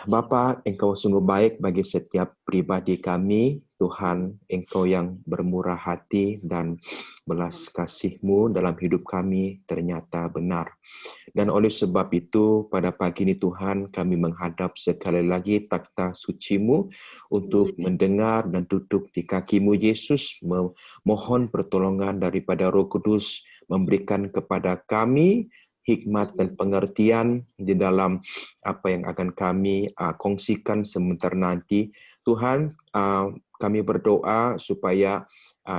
Bapa, Engkau sungguh baik bagi setiap pribadi kami. Tuhan, Engkau yang bermurah hati dan belas kasih-Mu dalam hidup kami ternyata benar. Dan oleh sebab itu, pada pagi ini Tuhan, kami menghadap sekali lagi takhta suci-Mu untuk mendengar dan duduk di kaki-Mu, Yesus, memohon pertolongan daripada Roh Kudus, memberikan kepada kami hikmat dan pengertian di dalam apa yang akan kami kongsikan sebentar nanti. Tuhan, kami berdoa supaya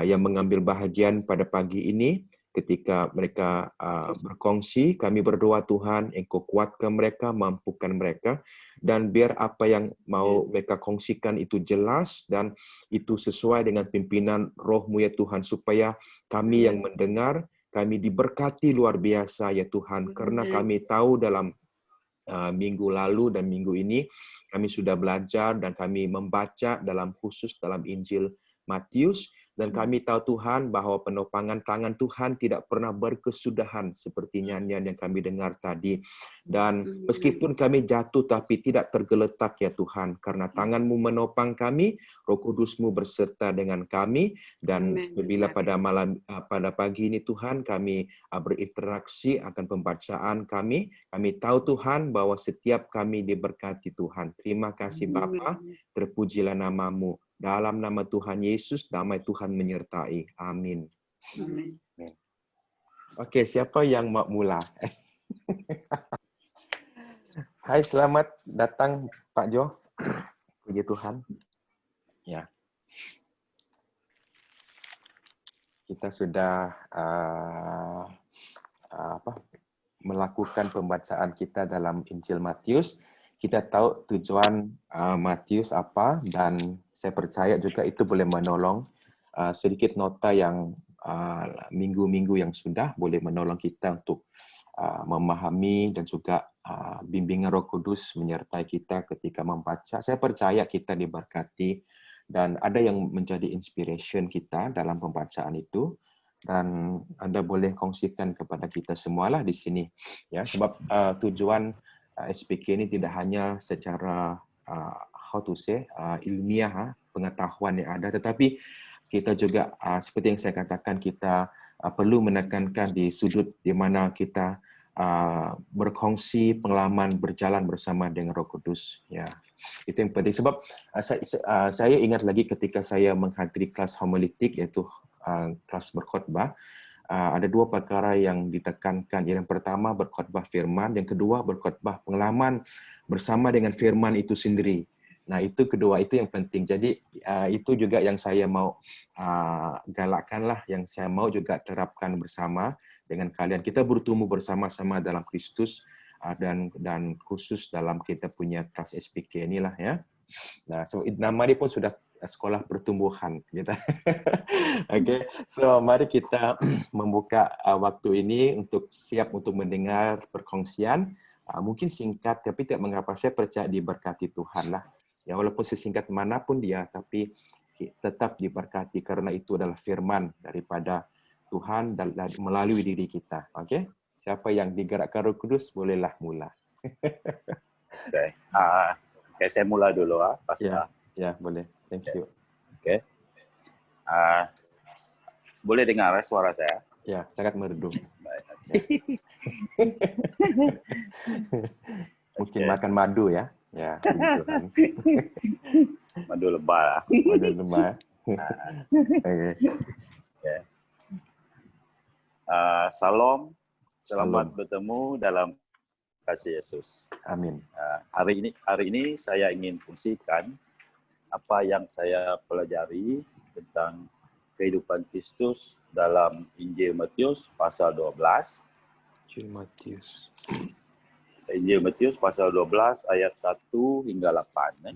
yang mengambil bahagian pada pagi ini, ketika mereka berkongsi, kami berdoa Tuhan, Engkau kuatkan mereka, mampukan mereka, dan biar apa yang mau mereka kongsikan itu jelas dan itu sesuai dengan pimpinan Roh-Mu ya Tuhan, supaya kami yang mendengar, kami diberkati luar biasa ya Tuhan, karena kami tahu dalam minggu lalu dan minggu ini kami sudah belajar dan kami membaca dalam khusus dalam Injil Matius, dan kami tahu Tuhan bahwa penopangan tangan Tuhan tidak pernah berkesudahan seperti nyanyian yang kami dengar tadi. Dan meskipun kami jatuh tapi tidak tergeletak ya Tuhan, karena tangan-Mu menopang kami, Roh Kudus-Mu berserta dengan kami. Dan bila pada pada pagi ini Tuhan kami berinteraksi akan pembacaan kami tahu Tuhan bahwa setiap kami diberkati Tuhan. Terima kasih Bapa, terpujilah nama-Mu. Dalam nama Tuhan Yesus, damai Tuhan menyertai. Amin. Amin. Oke, siapa yang mau mula? Hai, selamat datang Pak Jo. Puji Tuhan. Ya. Kita sudah melakukan pembacaan kita dalam Injil Matius. Kita tahu tujuan Matius apa, dan saya percaya juga itu boleh menolong sedikit nota yang minggu-minggu yang sudah boleh menolong kita untuk memahami, dan juga bimbingan Roh Kudus menyertai kita ketika membaca. Saya percaya kita diberkati dan ada yang menjadi inspiration kita dalam pembacaan itu. Dan Anda boleh kongsikan kepada kita semualah di sini, ya, sebab tujuan SPK ini tidak hanya secara ilmiah, pengetahuan yang ada, tetapi kita juga seperti yang saya katakan, kita perlu menekankan di sudut di mana kita berkongsi pengalaman berjalan bersama dengan Roh Kudus. Ya, itu yang penting. Sebab saya ingat lagi ketika saya menghadiri kelas homiletik, yaitu kelas berkhotbah, ada dua perkara yang ditekankan. Yang pertama berkhotbah firman, yang kedua berkhotbah pengalaman bersama dengan firman itu sendiri. Nah, itu kedua, itu yang penting. Jadi itu juga yang saya mau galakkanlah, yang saya mau juga terapkan bersama dengan kalian. Kita bertumbuh bersama-sama dalam Kristus, dan khusus dalam kita punya kelas SPK inilah ya. Nah, so nama dia pun sudah sekolah pertumbuhan gitu. Oke, so mari kita membuka waktu ini untuk siap untuk mendengar perkongsian. Mungkin singkat tapi tidak mengapa, saya percaya diberkati Tuhan lah. Ya, walaupun sesingkat manapun dia, tapi tetap diberkati karena itu adalah firman daripada Tuhan dan melalui diri kita. Oke, siapa yang digerakkan Roh Kudus bolehlah mula. Oke, saya mula dulu Pastor. Ya, boleh. Thank you. Oke. Boleh dengar suara saya? Ya, sangat merdu. Mungkin makan madu ya. Ya, Tuhan. Madu lebah. Madu lebah. Oke. Salam, selamat bertemu dalam kasih Yesus. Amin. Hari ini saya ingin fungsikan apa yang saya pelajari tentang kehidupan Kristus dalam Injil Matius pasal 12. Injil Matius pasal 12 ayat 1 hingga 8.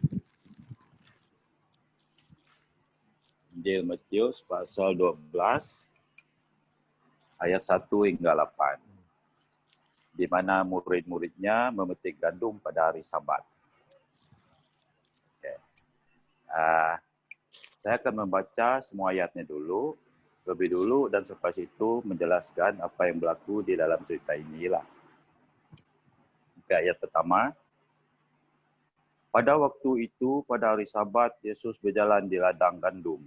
Injil Matius pasal 12 ayat 1 hingga 8. Di mana murid-muridnya memetik gandum pada hari Sabat. Saya akan membaca semua ayatnya lebih dulu, dan selepas itu menjelaskan apa yang berlaku di dalam cerita inilah. Ayat pertama. Pada waktu itu, pada hari Sabat, Yesus berjalan di ladang gandum.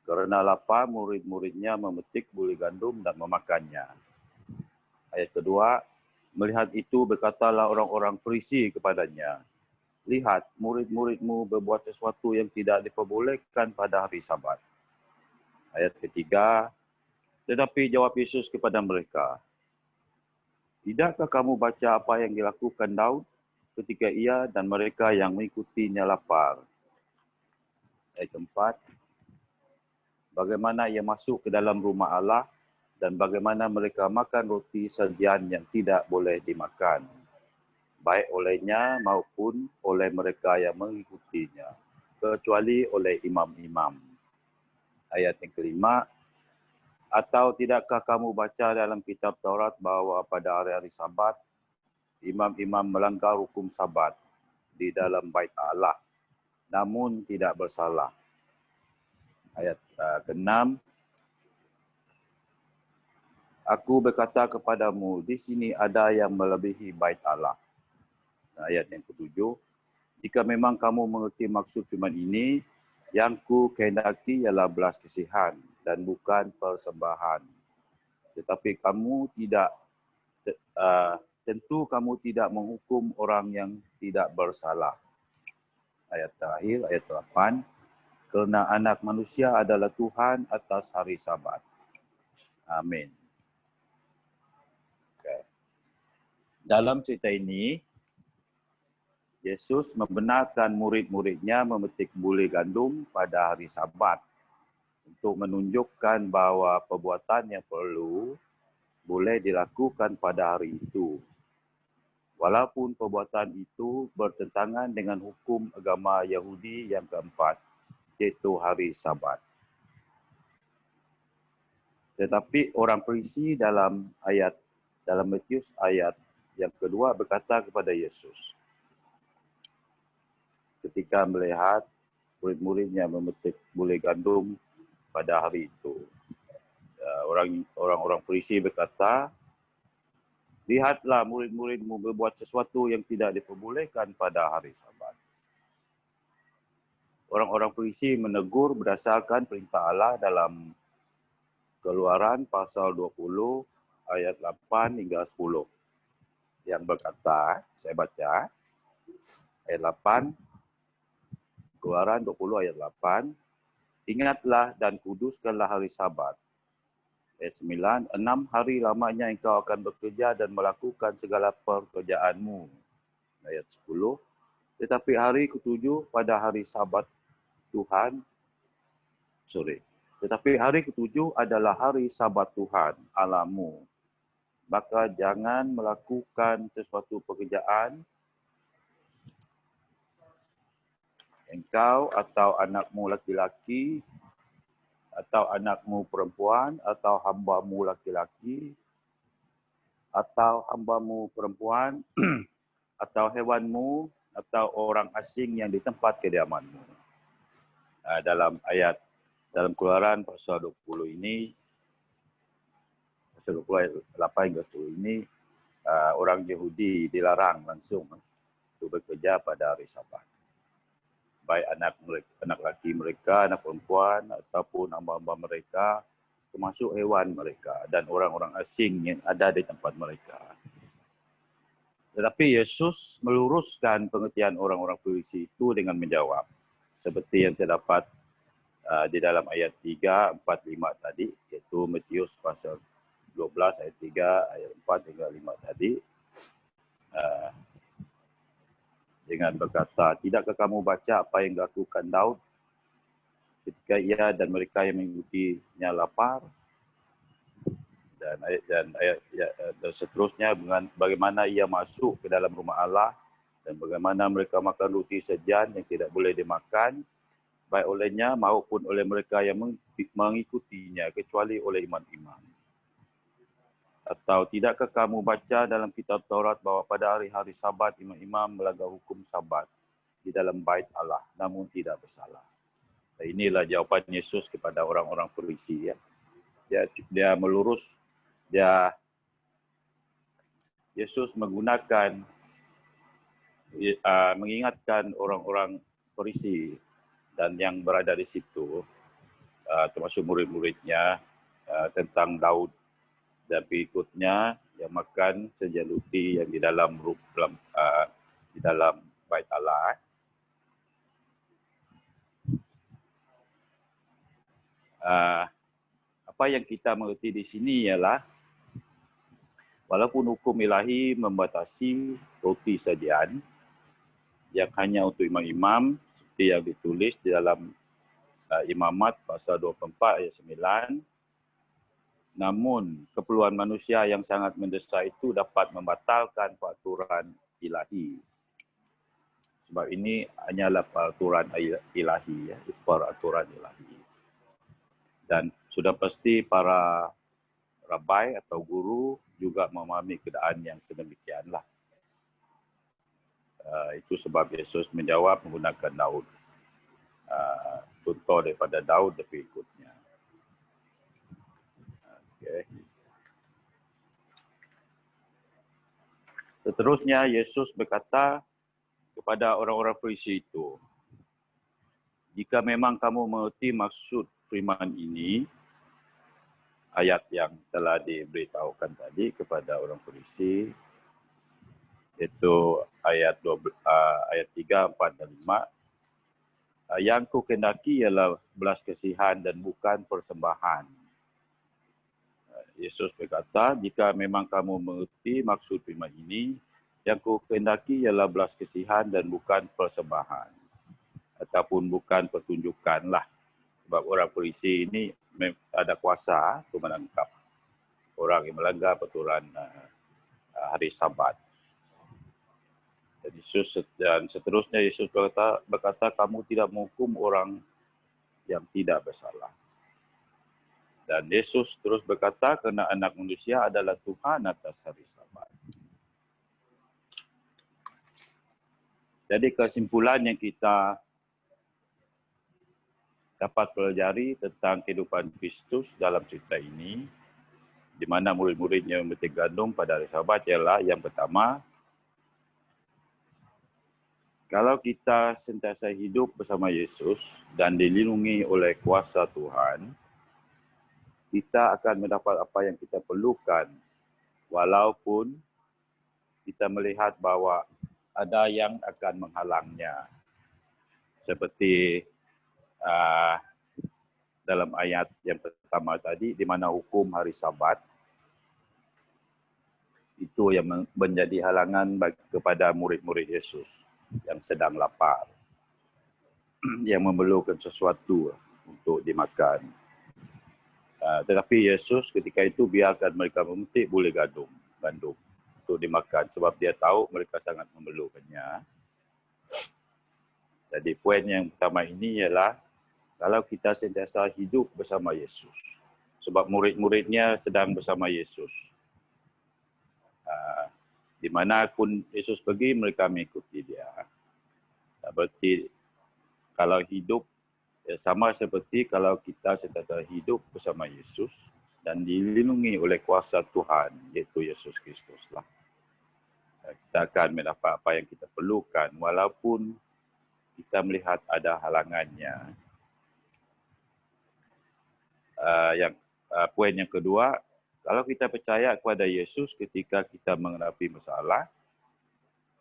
Karena lapar, murid-muridnya memetik buli gandum dan memakannya. Ayat kedua, melihat itu berkatalah orang-orang Farisi kepadanya, lihat, murid-muridmu berbuat sesuatu yang tidak diperbolehkan pada hari Sabat. Ayat ketiga, tetapi jawab Yesus kepada mereka, tidakkah kamu baca apa yang dilakukan Daud ketika ia dan mereka yang mengikutinya lapar? Ayat keempat, bagaimana ia masuk ke dalam rumah Allah dan bagaimana mereka makan roti sajian yang tidak boleh dimakan, baik olehnya maupun oleh mereka yang mengikutinya, kecuali oleh imam-imam. Ayat yang kelima, atau tidakkah kamu baca dalam kitab Taurat bahwa pada hari-hari Sabat, imam-imam melanggar hukum Sabat di dalam bait Allah, namun tidak bersalah. Ayat ke-6, aku berkata kepadamu, di sini ada yang melebihi bait Allah. Ayat yang ke-7, jika memang kamu mengerti maksud firman ini, yang ku kehendaki ialah belas kasihan dan bukan persembahan. Tetapi kamu tidak, tentu kamu tidak menghukum orang yang tidak bersalah. Ayat terakhir, ayat 8, kerana anak manusia adalah Tuhan atas hari Sabat. Amin. Okay. Dalam cerita ini, Yesus membenarkan murid-muridnya memetik buli gandum pada hari Sabat untuk menunjukkan bahawa perbuatan yang perlu boleh dilakukan pada hari itu. Walaupun perbuatan itu bertentangan dengan hukum agama Yahudi yang keempat, iaitu hari Sabat. Tetapi orang Farisi dalam Matius ayat yang kedua berkata kepada Yesus, ketika melihat murid-muridnya memetik buli gandum pada hari itu, orang-orang Farisi berkata, lihatlah murid-muridmu berbuat sesuatu yang tidak diperbolehkan pada hari Sabat. Orang-orang Farisi menegur berdasarkan perintah Allah dalam Keluaran pasal 20 ayat 8 hingga 10 yang berkata, saya baca ayat 8, Keluaran 20 ayat 8, ingatlah dan kuduskanlah hari Sabat. Ayat 9, 6 hari lamanya engkau akan bekerja dan melakukan segala pekerjaanmu. Ayat 10, tetapi hari ketujuh pada hari Sabat Tuhan, tetapi hari ketujuh adalah hari Sabat Tuhan Allahmu. Maka jangan melakukan sesuatu pekerjaan engkau atau anakmu laki-laki atau anakmu perempuan atau hambamu laki-laki atau hambamu perempuan atau hewanmu atau orang asing yang di tempat kediamanmu. Dalam Keluaran pasal 20 ini, pasal 20 ayat 8 hingga 10 ini, orang Yahudi dilarang langsung untuk bekerja pada hari Sabat. Baik anak laki mereka, anak perempuan, ataupun hamba-hamba mereka, termasuk hewan mereka dan orang-orang asing yang ada di tempat mereka. Tetapi Yesus meluruskan pengertian orang-orang Farisi itu dengan menjawab, seperti yang terdapat di dalam ayat 3, 4, 5 tadi, iaitu Matius pasal 12 ayat 3, ayat 4 hingga 5 tadi. Dengan berkata, tidakkah kamu baca apa yang dilakukan Daud ketika ia dan mereka yang mengikutinya lapar? Dan seterusnya, bagaimana ia masuk ke dalam rumah Allah dan bagaimana mereka makan roti sajian yang tidak boleh dimakan, baik olehnya maupun oleh mereka yang mengikutinya, kecuali oleh imam-imam. Atau tidakkah kamu baca dalam kitab Taurat bahwa pada hari-hari Sabat imam-imam melanggar hukum Sabat di dalam bait Allah, namun tidak bersalah. Dan inilah jawapan Yesus kepada orang-orang Farisi. Dia melurus, Yesus menggunakan mengingatkan orang-orang Farisi dan yang berada di situ, termasuk murid-muridnya, tentang Daud dan pengikutnya yang makan saja roti yang di dalam bait Allah. Apa yang kita mengerti di sini ialah walaupun hukum ilahi membatasi roti sajian yang hanya untuk imam-imam seperti yang ditulis di dalam Imamat pasal 24 ayat 9, namun keperluan manusia yang sangat mendesak itu dapat membatalkan peraturan ilahi. Sebab ini hanyalah peraturan ilahi, peraturan ilahi. Dan sudah pasti para rabai atau guru juga memahami keadaan yang sedemikianlah. Itu sebab Yesus menjawab menggunakan Daud. Contoh daripada Daud dan pengikutnya. Okay. Seterusnya Yesus berkata kepada orang-orang Farisi itu, jika memang kamu mengerti maksud firman ini, ayat yang telah diberitahukan tadi kepada orang Farisi, itu ayat 3, 4 dan 5, yang ku kehendaki ialah belas kasihan dan bukan persembahan. Yesus berkata, jika memang kamu mengerti maksud firman ini, yang ku kehendaki ialah belas kasihan dan bukan persembahan. Ataupun bukan pertunjukan lah. Sebab orang Farisi ini ada kuasa untuk menangkap orang yang melanggar peraturan hari Sabat. Dan seterusnya Yesus berkata, kamu tidak menghukum orang yang tidak bersalah. Dan Yesus terus berkata, kerana anak manusia adalah Tuhan atas hari Sabat. Jadi kesimpulan yang kita dapat pelajari tentang kehidupan Kristus dalam cerita ini, di mana murid-muridnya memetik gandum pada hari Sabat ialah yang pertama, kalau kita sentiasa hidup bersama Yesus dan dilindungi oleh kuasa Tuhan, kita akan mendapat apa yang kita perlukan, walaupun kita melihat bahawa ada yang akan menghalangnya. Seperti dalam ayat yang pertama tadi, di mana hukum hari Sabat, itu yang menjadi halangan kepada murid-murid Yesus yang sedang lapar, yang memerlukan sesuatu untuk dimakan. Tetapi Yesus ketika itu biarkan mereka memetik bulir gandum untuk dimakan sebab dia tahu mereka sangat memerlukannya. Jadi poin yang pertama ini ialah kalau kita sentiasa hidup bersama Yesus, sebab murid-muridnya sedang bersama Yesus. Di mana pun Yesus pergi, mereka mengikuti dia. Berarti kalau hidup sama seperti kalau kita sentiasa hidup bersama Yesus dan dilindungi oleh kuasa Tuhan, iaitu Yesus Kristus lah. Kita akan mendapat apa yang kita perlukan walaupun kita melihat ada halangannya. Poin yang kedua, kalau kita percaya kepada Yesus ketika kita menghadapi masalah,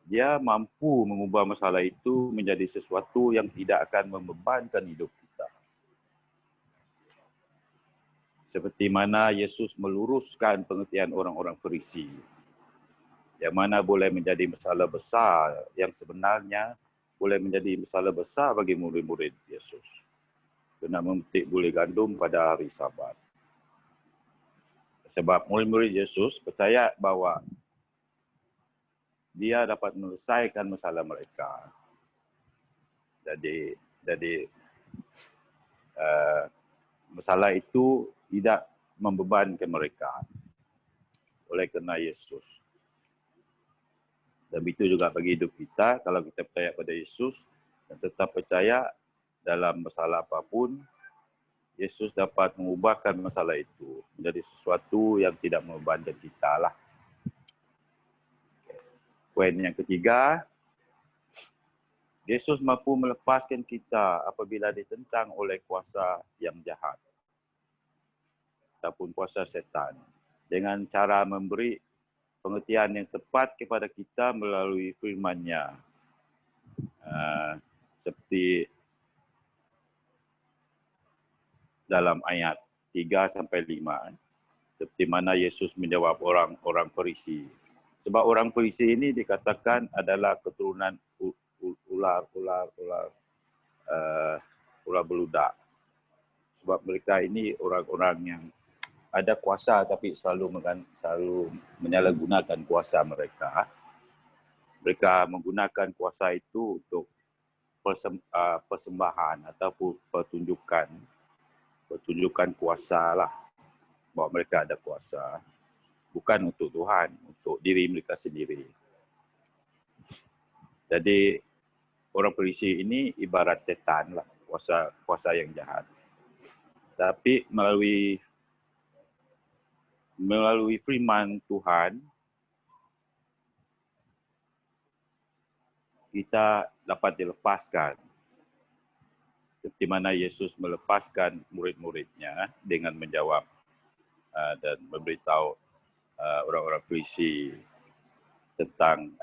dia mampu mengubah masalah itu menjadi sesuatu yang tidak akan membebankan hidup kita. Seperti mana Yesus meluruskan pengertian orang-orang Farisi, yang mana boleh menjadi masalah besar, yang sebenarnya boleh menjadi masalah besar bagi murid-murid Yesus. Kena memetik bulir gandum pada hari Sabat. Sebab murid-murid Yesus percaya bahawa dia dapat menyelesaikan masalah mereka. Jadi masalah itu tidak membebankan mereka oleh kerana Yesus. Dan itu juga bagi hidup kita, kalau kita percaya pada Yesus dan tetap percaya dalam masalah apapun, Yesus dapat mengubahkan masalah itu menjadi sesuatu yang tidak membebankan kita lah. Poin yang ketiga, Yesus mampu melepaskan kita apabila ditentang oleh kuasa yang jahat ataupun kuasa setan dengan cara memberi pengertian yang tepat kepada kita melalui firman-Nya. Seperti dalam ayat 3-5, seperti mana Yesus menjawab orang Farisi. Sebab orang Farisi ini dikatakan adalah keturunan ular beludak. Sebab mereka ini orang-orang yang ada kuasa tapi selalu menyalahgunakan kuasa mereka. Mereka menggunakan kuasa itu untuk persembahan ataupun pertunjukan kuasa lah. Bahawa mereka ada kuasa. Bukan untuk Tuhan, untuk diri mereka sendiri. Jadi orang Farisi ini ibarat setan lah, kuasa yang jahat. Tapi melalui firman Tuhan, kita dapat dilepaskan. Seperti mana Yesus melepaskan murid-muridnya dengan menjawab dan memberitahu orang-orang Farisi tentang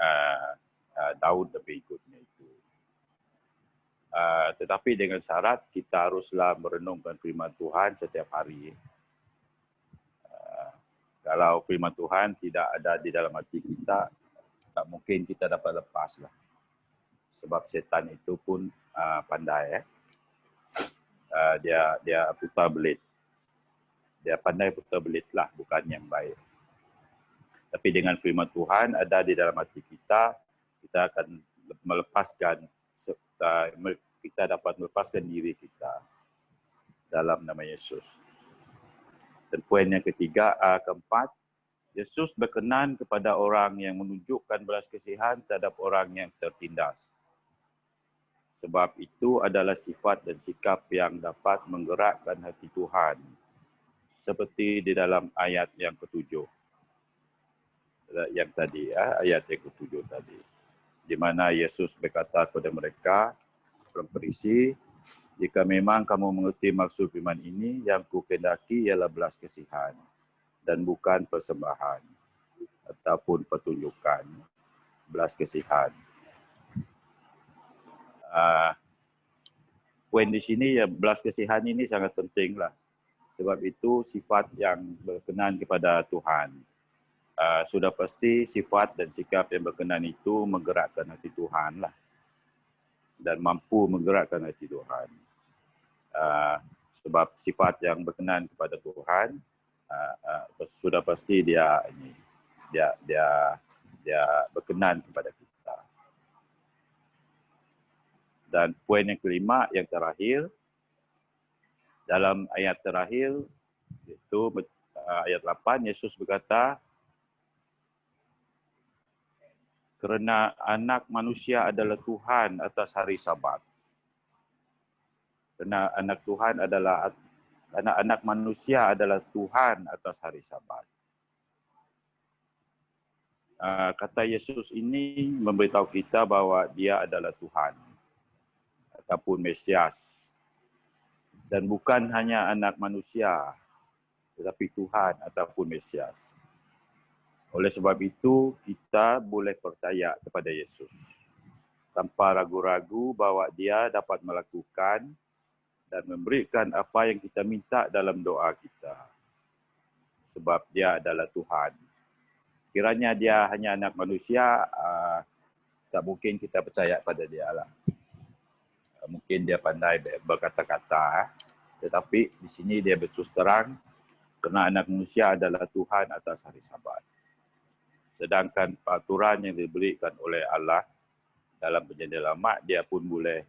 Daud dan pengikutnya itu. Tetapi dengan syarat kita haruslah merenungkan firman Tuhan setiap hari. Kalau firman Tuhan tidak ada di dalam hati kita, tak mungkin kita dapat lepaslah. Sebab setan itu pun pandai. Dia putar belit. Dia pandai putar belit lah, bukan yang baik. Tapi dengan firman Tuhan ada di dalam hati kita, kita akan melepaskan, kita dapat melepaskan diri kita dalam nama Yesus. Dan poin yang keempat, Yesus berkenan kepada orang yang menunjukkan belas kasihan terhadap orang yang tertindas. Sebab itu adalah sifat dan sikap yang dapat menggerakkan hati Tuhan. Seperti di dalam ayat yang ketujuh. Yang tadi, ayat yang ketujuh tadi. Di mana Yesus berkata kepada mereka, orang Farisi, jika memang kamu mengerti maksud firman ini, yang kukendaki ialah belas kasihan dan bukan persembahan ataupun pertunjukan belas kasihan. Poin di sini ya, belas kasihan ini sangat penting lah. Sebab itu sifat yang berkenan kepada Tuhan. Sudah pasti sifat dan sikap yang berkenan itu menggerakkan hati Tuhan lah. Dan mampu menggerakkan hati Tuhan. Sebab sifat yang berkenan kepada Tuhan, sudah pasti dia berkenan kepada kita. Dan poin yang kelima, yang terakhir, dalam ayat terakhir, itu ayat 8, Yesus berkata, kerana anak manusia adalah Tuhan atas hari Sabat. Kerana anak manusia adalah Tuhan atas hari Sabat. Kata Yesus ini memberitahu kita bahawa dia adalah Tuhan ataupun Mesias. Dan bukan hanya anak manusia, tetapi Tuhan ataupun Mesias. Oleh sebab itu, kita boleh percaya kepada Yesus tanpa ragu-ragu bahawa dia dapat melakukan dan memberikan apa yang kita minta dalam doa kita. Sebab dia adalah Tuhan. Sekiranya dia hanya anak manusia, tak mungkin kita percaya pada dia lah. Mungkin dia pandai berkata-kata, tetapi di sini dia berterus terang kerana anak manusia adalah Tuhan atas hari Sabat. Sedangkan peraturan yang diberikan oleh Allah dalam Perjanjian Lama, dia pun boleh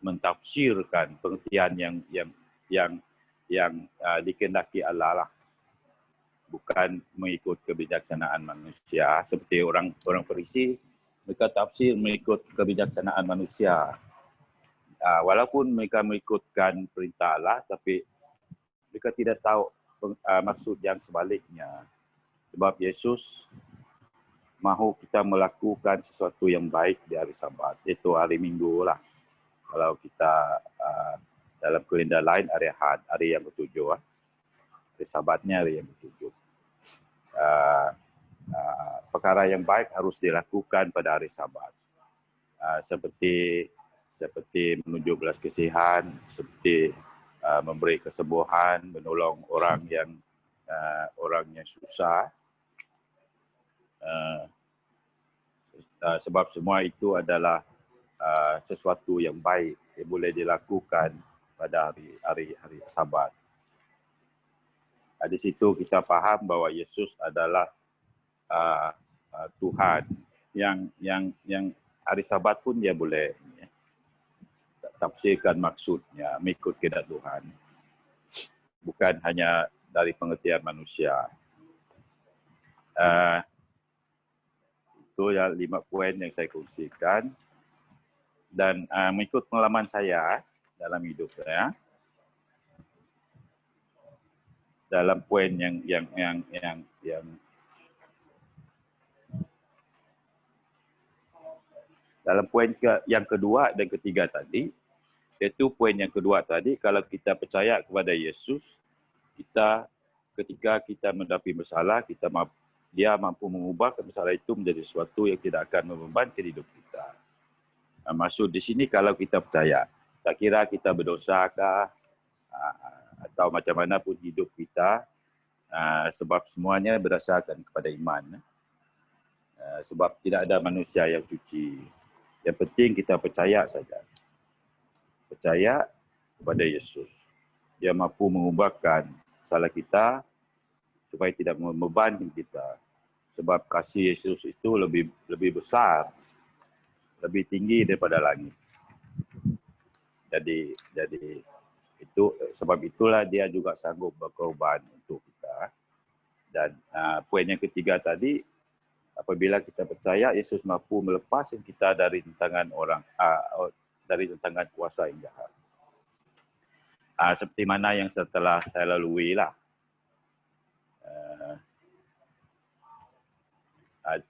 mentafsirkan pengertian yang dikehendaki Allah lah. Bukan mengikut kebijaksanaan manusia seperti orang Farisi, mereka tafsir mengikut kebijaksanaan manusia. Walaupun mereka mengikutkan perintah Allah, tapi mereka tidak tahu maksud yang sebaliknya. Sebab Yesus mahu kita melakukan sesuatu yang baik di hari Sabat, iaitu hari Minggu lah. Kalau kita dalam kalender lain hari Ahad, hari yang ketujuh. Hari Sabatnya hari yang ketujuh. Perkara yang baik harus dilakukan pada hari Sabat. Seperti menunjuk belas kasihan, seperti memberi kesembuhan, menolong orang yang susah. Sebab semua itu adalah sesuatu yang baik yang boleh dilakukan pada hari Sabat. Di situ kita faham bahwa Yesus adalah Tuhan yang hari Sabat pun dia boleh tafsirkan maksudnya mengikut kehendak Tuhan, bukan hanya dari pengertian manusia. Itu ya 5 poin yang saya kongsikan, dan mengikut pengalaman saya dalam hidup saya, dalam poin yang dalam poin yang kedua dan ketiga tadi, iaitu poin yang kedua tadi, kalau kita percaya kepada Yesus, ketika kita menghadapi masalah, dia mampu mengubah masalah itu menjadi sesuatu yang tidak akan membebankan hidup kita. Maksud di sini kalau kita percaya, tak kira kita berdosakah atau macam mana pun hidup kita, sebab semuanya berdasarkan kepada iman. Sebab tidak ada manusia yang suci. Yang penting kita percaya saja. Percaya kepada Yesus. Dia mampu mengubahkan salah kita supaya tidak membebankan kita. Sebab kasih Yesus itu lebih besar, lebih tinggi daripada langit. Jadi itu sebab itulah dia juga sanggup berkorban untuk kita. Dan poin yang ketiga tadi, apabila kita percaya Yesus mampu melepaskan kita dari tantangan kuasa yang jahat. Seperti mana yang setelah saya lalui lah.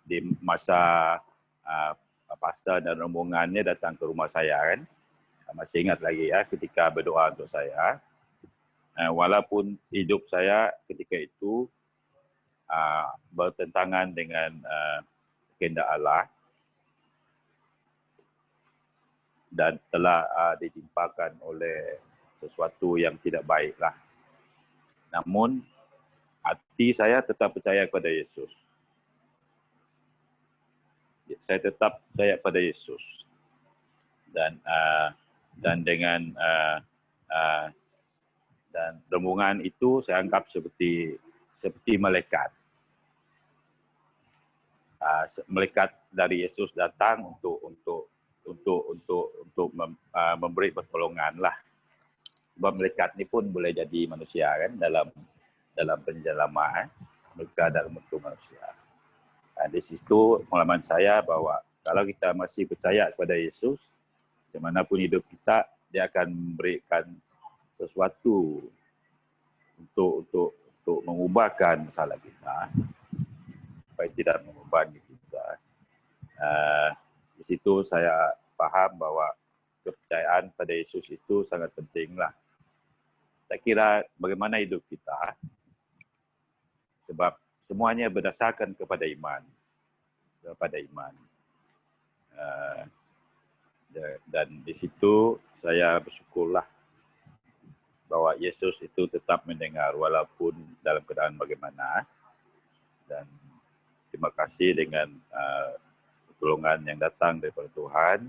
Di masa pastor dan rombongannya datang ke rumah saya kan. Masih ingat lagi ya ketika berdoa untuk saya. Walaupun hidup saya ketika itu bertentangan dengan kehendak Allah dan telah ditimpakan oleh sesuatu yang tidak baiklah. Namun hati saya tetap percaya kepada Yesus. Saya tetap percaya pada Yesus. Dan dengan dan rombongan itu saya anggap seperti malaikat. Malaikat dari Yesus datang untuk memberi pertolongan lah. Sebab malaikat ini pun boleh jadi manusia kan dalam penjelaman mereka dalam bentuk manusia. Di situ pengalaman saya bahwa kalau kita masih percaya kepada Yesus, dimanapun hidup kita, dia akan memberikan sesuatu untuk mengubahkan masalah kita supaya tidak membebani kita. Di situ saya paham bahwa kepercayaan pada Yesus itu sangat pentinglah. Tak kira bagaimana hidup kita, sebab semuanya berdasarkan kepada iman. Dan di situ saya bersyukurlah bahwa Yesus itu tetap mendengar walaupun dalam keadaan bagaimana. Dan terima kasih dengan pertolongan yang datang daripada Tuhan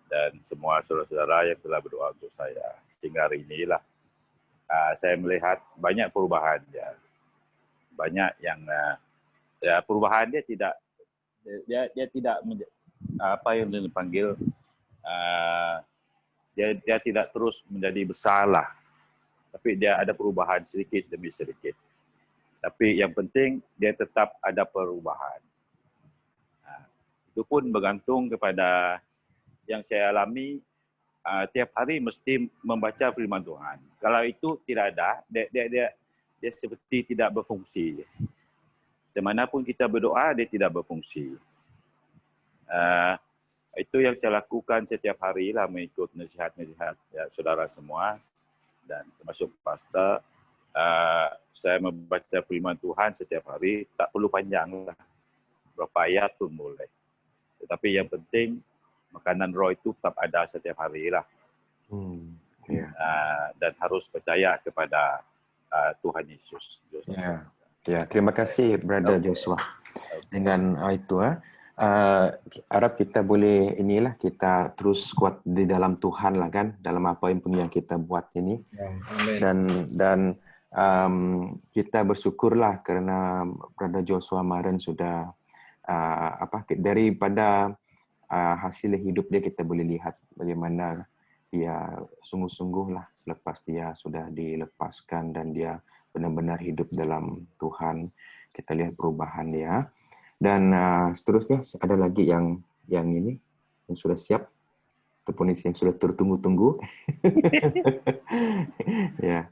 dan semua saudara-saudara yang telah berdoa untuk saya. Sehingga hari inilah saya melihat banyak perubahan dia. Banyak yang perubahan dia tidak apa yang dipanggil dia tidak terus menjadi besarlah. Tapi dia ada perubahan sedikit demi sedikit. Tapi yang penting dia tetap ada perubahan. Itu pun bergantung kepada yang saya alami. Tiap hari mesti membaca firman Tuhan. Kalau itu tidak ada, dia seperti tidak berfungsi. Di manapun kita berdoa, dia tidak berfungsi. Itu yang saya lakukan setiap hari lah, mengikut nasihat-nasihat ya, saudara semua dan termasuk pastor. Saya membaca firman Tuhan setiap hari, tak perlu panjang lah, berapa ayat pun boleh. Tetapi yang penting makanan roh itu tetap ada setiap hari lah. Dan harus percaya kepada Tuhan Yesus. Ya, terima kasih Brother Joshua. Dengan itu, harap kita boleh kita terus kuat di dalam Tuhan lah kan, dalam apa pun yang kita buat ini. Dan kita bersyukurlah kerana Brother Joshua Maren sudah daripada hasil hidup dia kita boleh lihat bagaimana dia sungguh-sungguh lah selepas dia sudah dilepaskan dan dia benar-benar hidup dalam Tuhan. Kita lihat perubahan dia. Dan seterusnya ada lagi yang ini yang sudah siap ataupun yang sudah tertunggu-tunggu. Ya.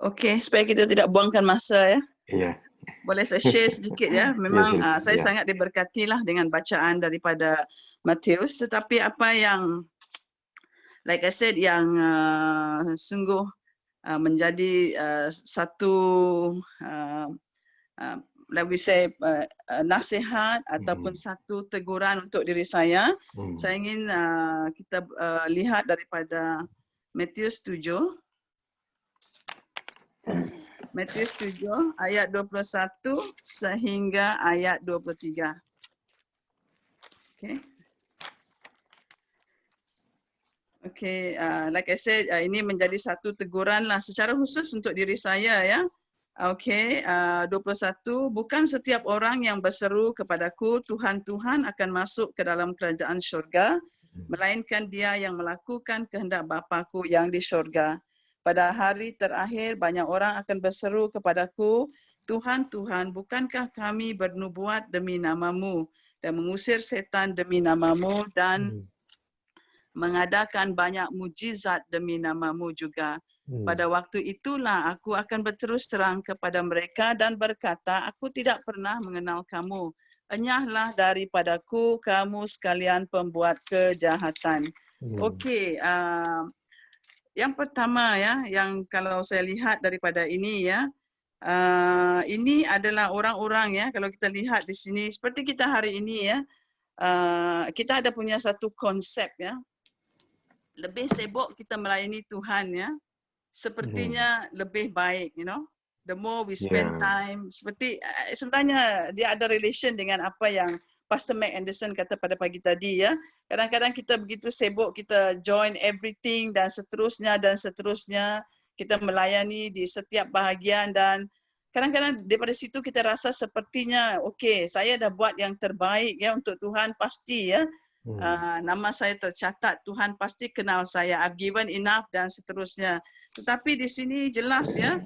Okey, supaya kita tidak buangkan masa ya. Iya. Boleh saya share sedikit ya. Memang saya sangat diberkatilah dengan bacaan daripada Matius, tetapi apa yang like I said yang sungguh menjadi satu like we say nasihat ataupun satu teguran untuk diri saya. Saya ingin kita lihat daripada Matius 7. Matius 7 ayat 21 sehingga ayat 23. Okay. Okay, like I said, ini menjadi satu teguran lah secara khusus untuk diri saya ya. Okay, 21, bukan setiap orang yang berseru kepadaku, Tuhan, Tuhan akan masuk ke dalam kerajaan syurga, melainkan dia yang melakukan kehendak Bapaku yang di syurga. Pada hari terakhir, banyak orang akan berseru kepadaku, Tuhan, Tuhan, bukankah kami bernubuat demi namamu dan mengusir setan demi namamu dan mengadakan banyak mujizat demi namamu juga. Pada waktu itulah aku akan berterus terang kepada mereka dan berkata, aku tidak pernah mengenal kamu. Enyahlah daripadaku kamu sekalian pembuat kejahatan. Okey, yang pertama ya, yang kalau saya lihat daripada ini ya, ini adalah orang-orang ya, kalau kita lihat di sini, seperti kita hari ini ya, kita ada punya satu konsep ya, lebih sibuk kita melayani Tuhan ya, sepertinya lebih baik, you know, the more we spend time, seperti sebenarnya dia ada relation dengan apa yang Pastor Mac Anderson kata pada pagi tadi ya. Kadang-kadang kita begitu sibuk, kita join everything dan seterusnya. Kita melayani di setiap bahagian dan kadang-kadang daripada situ kita rasa sepertinya okey, saya dah buat yang terbaik ya untuk Tuhan, pasti ya. Nama saya tercatat, Tuhan pasti kenal saya, I've given enough dan seterusnya. Tetapi di sini jelas ya,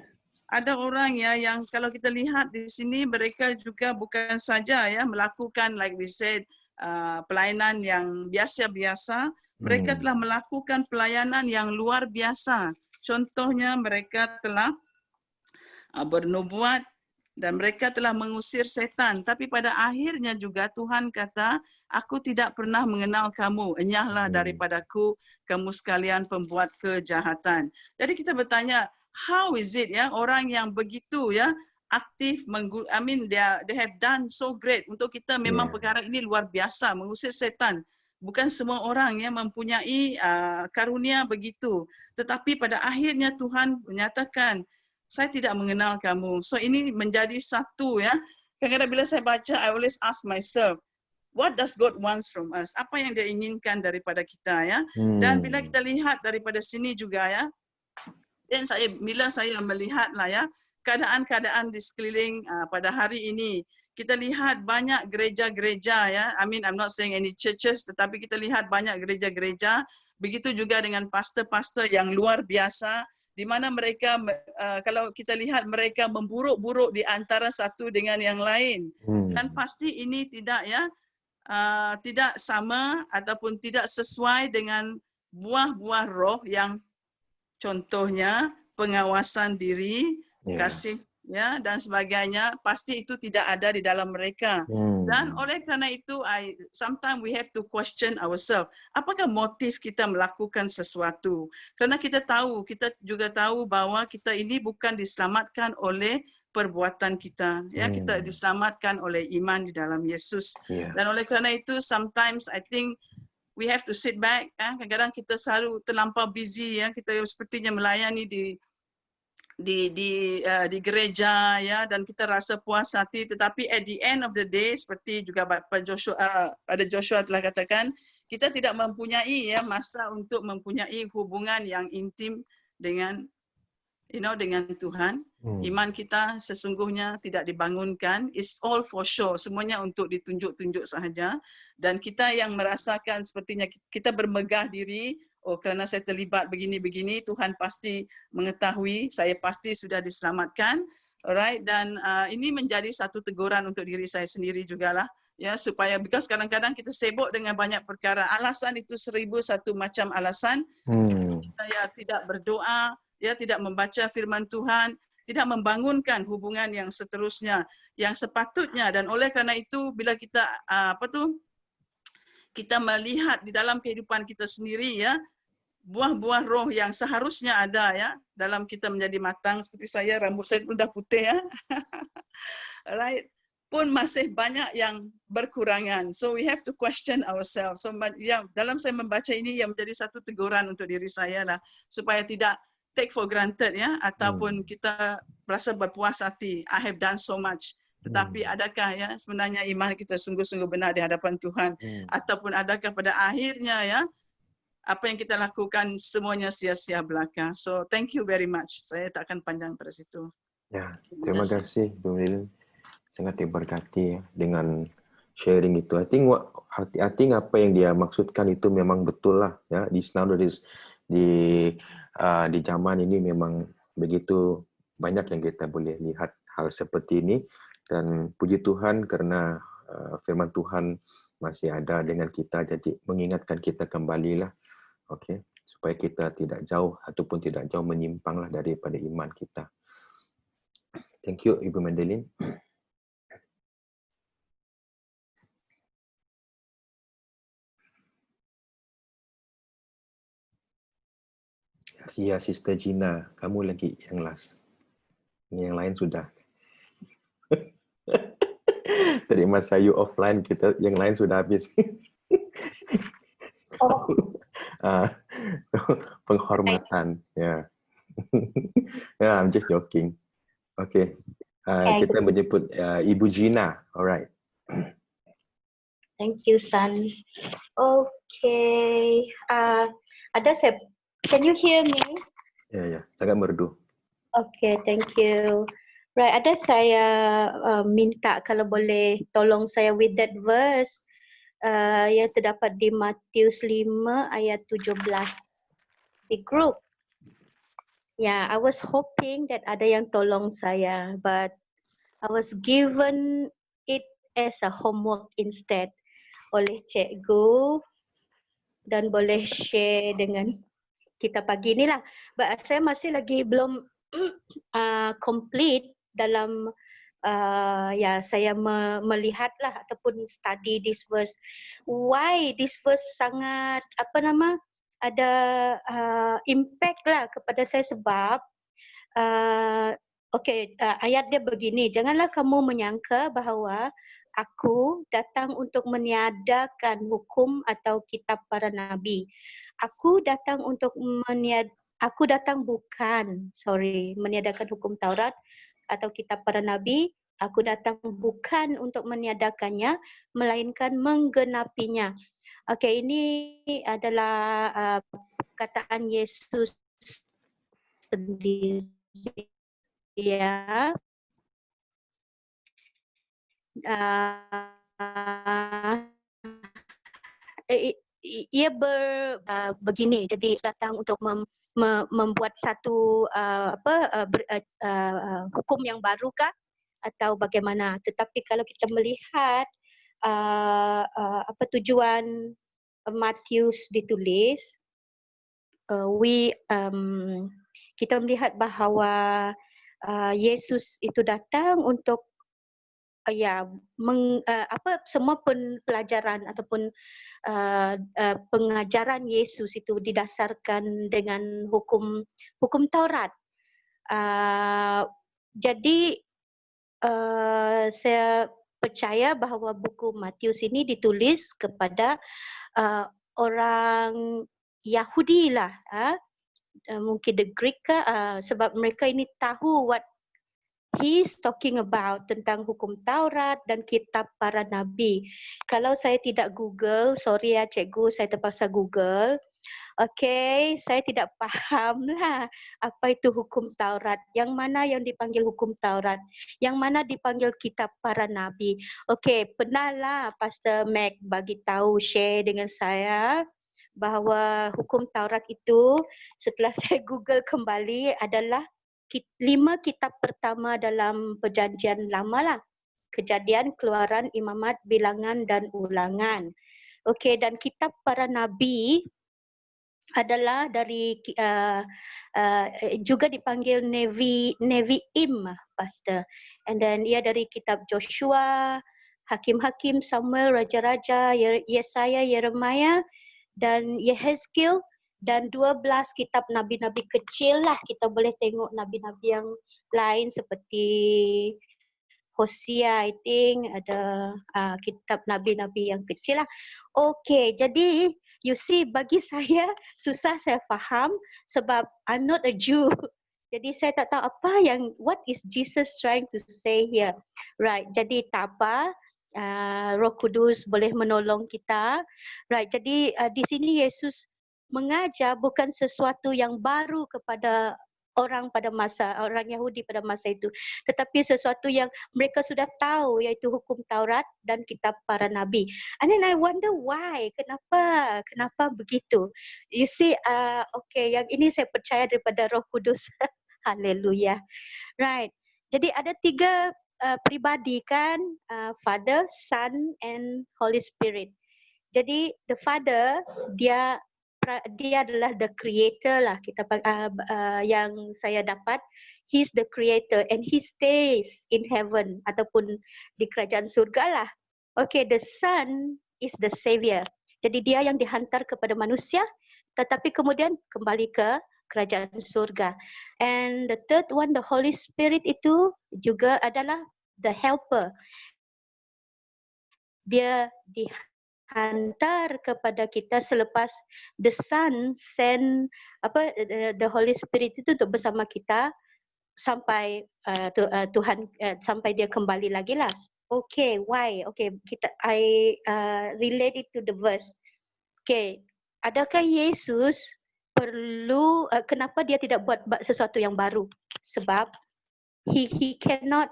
ada orang ya yang kalau kita lihat di sini mereka juga bukan saja ya melakukan like we said pelayanan yang biasa-biasa, mereka telah melakukan pelayanan yang luar biasa. Contohnya mereka telah bernubuat dan mereka telah mengusir setan, tapi pada akhirnya juga Tuhan kata, aku tidak pernah mengenal kamu, enyahlah daripadaku kamu sekalian pembuat kejahatan. Jadi kita bertanya, how is it ya orang yang begitu ya aktif they have done so great untuk kita, memang perkara ini luar biasa, mengusir setan. Bukan semua orang yang mempunyai karunia begitu, tetapi pada akhirnya Tuhan menyatakan, saya tidak mengenal kamu. So ini menjadi satu ya. Kadang-kadang bila saya baca, I always ask myself, what does God wants from us? Apa yang dia inginkan daripada kita ya? Dan bila kita lihat daripada sini juga ya, dan bila saya melihat lah ya, keadaan-keadaan di sekeliling pada hari ini, kita lihat banyak gereja-gereja ya. I mean, I'm not saying any churches, tetapi kita lihat banyak gereja-gereja. Begitu juga dengan pastor-pastor yang luar biasa. di mana mereka kalau kita lihat mereka memburuk-buruk di antara satu dengan yang lain. Dan pasti ini tidak tidak sama ataupun tidak sesuai dengan buah-buah roh yang contohnya pengawasan diri, kasih dan sebagainya, pasti itu tidak ada di dalam mereka. Dan oleh kerana itu, sometimes we have to question ourselves. Apakah motif kita melakukan sesuatu? Kerana kita juga tahu bahwa kita ini bukan diselamatkan oleh perbuatan kita, kita diselamatkan oleh iman di dalam Yesus. Dan oleh kerana itu, sometimes I think we have to sit back. Kadang-kadang kita selalu terlampau busy, kita sepertinya melayani di gereja, dan kita rasa puas hati. Tetapi at the end of the day, seperti juga Pak Joshua telah katakan, kita tidak mempunyai masa untuk mempunyai hubungan yang intim dengan dengan Tuhan. Iman kita sesungguhnya tidak dibangunkan. It's all for show. Semuanya untuk ditunjuk-tunjuk sahaja. Dan kita yang merasakan sepertinya kita bermegah diri, kerana saya terlibat begini-begini, Tuhan pasti mengetahui, saya pasti sudah diselamatkan. Alright, dan ini menjadi satu teguran untuk diri saya sendiri jugalah. Supaya, because kadang-kadang kita sibuk dengan banyak perkara. Alasan itu 1001 macam alasan. Kita tidak berdoa, tidak membaca firman Tuhan, tidak membangunkan hubungan yang seterusnya, yang sepatutnya. Dan oleh kerana itu, bila kita kita melihat di dalam kehidupan kita sendiri, buah-buah roh yang seharusnya ada dalam kita menjadi matang. Seperti saya, rambut saya pun dah putih right, pun masih banyak yang berkurangan. So we have to question ourselves. So dalam saya membaca ini, yang menjadi satu teguran untuk diri saya lah, supaya tidak take for granted ataupun kita berasa berpuas hati, I have done so much. Tetapi adakah sebenarnya iman kita sungguh-sungguh benar di hadapan Tuhan, ataupun adakah pada akhirnya apa yang kita lakukan semuanya sia-sia belaka. So thank you very much. Saya tak akan panjang pada situ. Terima kasih Bu Lilin. Sangat diberkati dengan sharing itu. I think apa yang dia maksudkan itu memang betul lah di nowadays, di zaman ini memang begitu banyak yang kita boleh lihat hal seperti ini, dan puji Tuhan karena firman Tuhan masih ada dengan kita, jadi mengingatkan kita kembalilah, supaya kita tidak jauh ataupun tidak jauh menyimpanglah daripada iman kita. Thank you Ibu Mendelin. Ya, Sister Gina, kamu lagi yang last. Yang lain sudah. Tadi masa you offline, yang lain sudah habis. Penghormatan, I'm just joking. Kita menyebut Ibu Gina, alright. Thank you, Son. Okay, can you hear me? Ya, sangat merdu. Okay, thank you. Right, ada saya minta kalau boleh tolong saya with that verse yang terdapat di Matius 5 ayat 17 di group. I was hoping that ada yang tolong saya, but I was given it as a homework instead oleh cikgu, dan boleh share dengan kita pagi ni lah. But saya masih lagi belum complete dalam saya melihatlah ataupun study this verse. Why this verse sangat ada impact lah kepada saya, sebab ayat dia begini, janganlah kamu menyangka bahawa aku datang untuk meniadakan hukum atau kitab para nabi. Aku datang meniadakan hukum Taurat atau kitab para nabi. Aku datang bukan untuk meniadakannya, melainkan menggenapinya. Ini adalah perkataan Yesus sendiri. Ia begini, jadi datang untuk membuat satu hukum yang baru kah atau bagaimana? Tetapi kalau kita melihat apa tujuan Matius ditulis, kita melihat bahawa Yesus itu datang untuk semua pelajaran ataupun pengajaran Yesus itu didasarkan dengan hukum Taurat. Jadi saya percaya bahawa buku Matius ini ditulis kepada orang Yahudi lah, mungkin the Greek sebab mereka ini tahu what he's talking about tentang hukum Taurat dan kitab para nabi. Kalau saya tidak Google, sorry ya cikgu, saya terpaksa Google. Okey, saya tidak faham lah apa itu hukum Taurat. Yang mana yang dipanggil hukum Taurat? Yang mana dipanggil kitab para nabi? Okey, pernahlah Pastor Mac bagi tahu, share dengan saya bahawa hukum Taurat itu setelah saya Google kembali adalah 5 kitab pertama dalam perjanjian lama lah. Kejadian, Keluaran, Imamat, Bilangan dan Ulangan. Okey, dan kitab para nabi adalah dari juga dipanggil Nevi'im, Pastor. And then ia dari kitab Joshua, Hakim-Hakim, Samuel, Raja-Raja, Yesaya, Yeremia dan Yehezkiel, dan 12 kitab nabi-nabi kecil lah. Kita boleh tengok nabi-nabi yang lain seperti Hosea, I think ada kitab nabi-nabi yang kecil lah. Okey, jadi you see, bagi saya susah saya faham sebab I'm not a Jew. Jadi saya tak tahu what is Jesus trying to say here. Right, jadi tak apa, Roh Kudus boleh menolong kita. Right, jadi di sini Yesus mengajar bukan sesuatu yang baru kepada orang Yahudi pada masa itu, tetapi sesuatu yang mereka sudah tahu, iaitu hukum Taurat dan kitab para nabi. And then I wonder why, kenapa begitu? You see, okay, yang ini saya percaya daripada Roh Kudus. Haleluya. Right. Jadi ada 3 pribadi kan, Father, Son and Holy Spirit. Jadi the Father dia adalah the creator lah, kita yang saya dapat. He's the creator and he stays in heaven ataupun di kerajaan surga lah. Okay, the Son is the savior. Jadi dia yang dihantar kepada manusia tetapi kemudian kembali ke kerajaan surga. And the third one, the Holy Spirit, itu juga adalah the helper. Dia hantar kepada kita selepas the Son send the Holy Spirit itu untuk bersama kita sampai Tuhan sampai dia kembali lagi lah. Okay, why? Okay, I relate it to the verse. Okay, adakah Yesus perlu kenapa dia tidak buat sesuatu yang baru? Sebab he cannot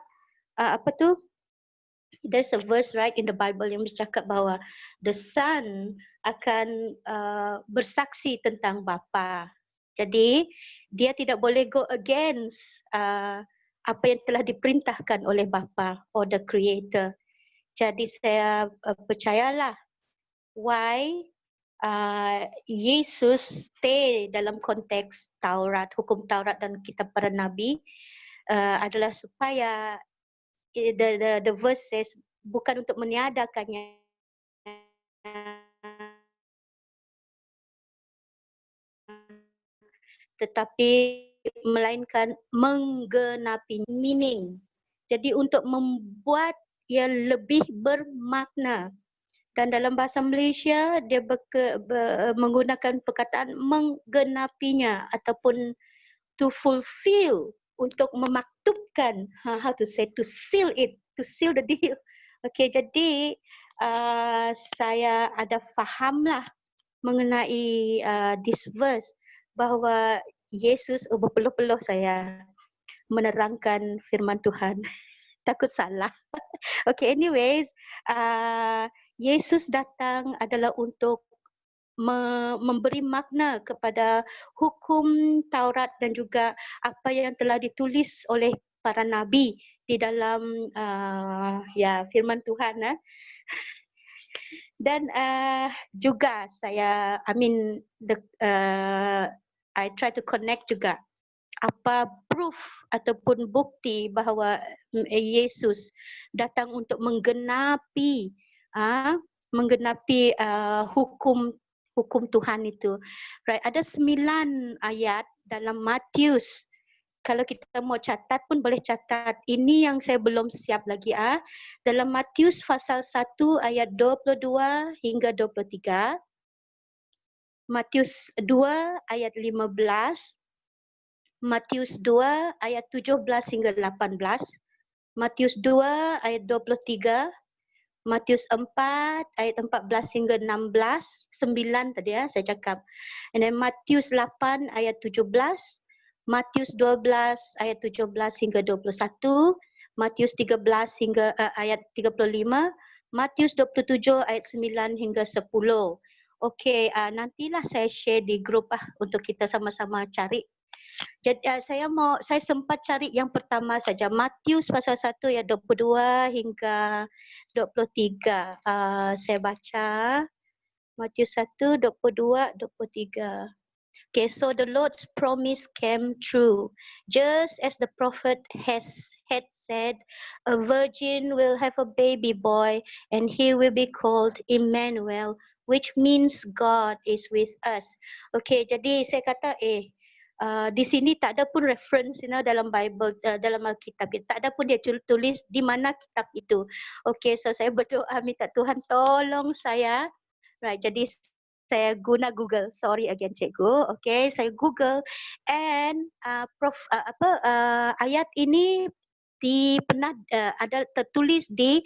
there's a verse right in the Bible yang bercakap bahawa the Son akan bersaksi tentang Bapa. Jadi dia tidak boleh go against apa yang telah diperintahkan oleh Bapa or the Creator. Jadi saya percayalah why Yesus stay dalam konteks Taurat, hukum Taurat dan kitab para nabi adalah supaya the verse says bukan untuk meniadakannya, tetapi melainkan menggenapi, meaning. Jadi untuk membuat ia lebih bermakna. Dan dalam bahasa Malaysia dia menggunakan perkataan menggenapinya ataupun to fulfill, untuk memaktubkan, how to say, to seal it, to seal the deal. Okay, jadi saya ada fahamlah mengenai this verse bahawa Yesus, berpeluh-peluh saya menerangkan firman Tuhan. Takut salah. Okay, anyways, Yesus datang adalah untuk memberi makna kepada hukum Taurat dan juga apa yang telah ditulis oleh para nabi di dalam firman Tuhan. Dan juga saya, I try to connect juga apa proof ataupun bukti bahawa Yesus datang untuk menggenapi hukum Tuhan itu. Right, ada 9 ayat dalam Matius. Kalau kita mau catat pun boleh catat. Ini yang saya belum siap lagi. Dalam Matius pasal 1 ayat 22 hingga 23. Matius 2 ayat 15. Matius 2 ayat 17 hingga 18. Matius 2 ayat 23. Matius 4 ayat 14 hingga 16. 9 tadi saya cakap. And then Matius 8 ayat 17. Matius 12 ayat 17 hingga 21. Matius 13 hingga ayat 35. Matius 27 ayat 9 hingga 10. Okey, nantilah saya share di grup untuk kita sama-sama cari. Jadi saya sempat cari yang pertama saja, Matius pasal 1 ayat 22 hingga 23. Saya baca Matius 1 22 23. Okay, so the Lord's promise came true. Just as the prophet had said, a virgin will have a baby boy and he will be called Emmanuel, which means God is with us. Okay, jadi saya kata di sini tak ada pun reference dalam Bible, dalam Alkitab. Tak ada pun dia tulis di mana kitab itu. Okay, so saya berdoa minta Tuhan tolong saya. Right, jadi saya guna Google. Sorry again cikgu. Okay, saya Google and ayat ini pernah ada tertulis di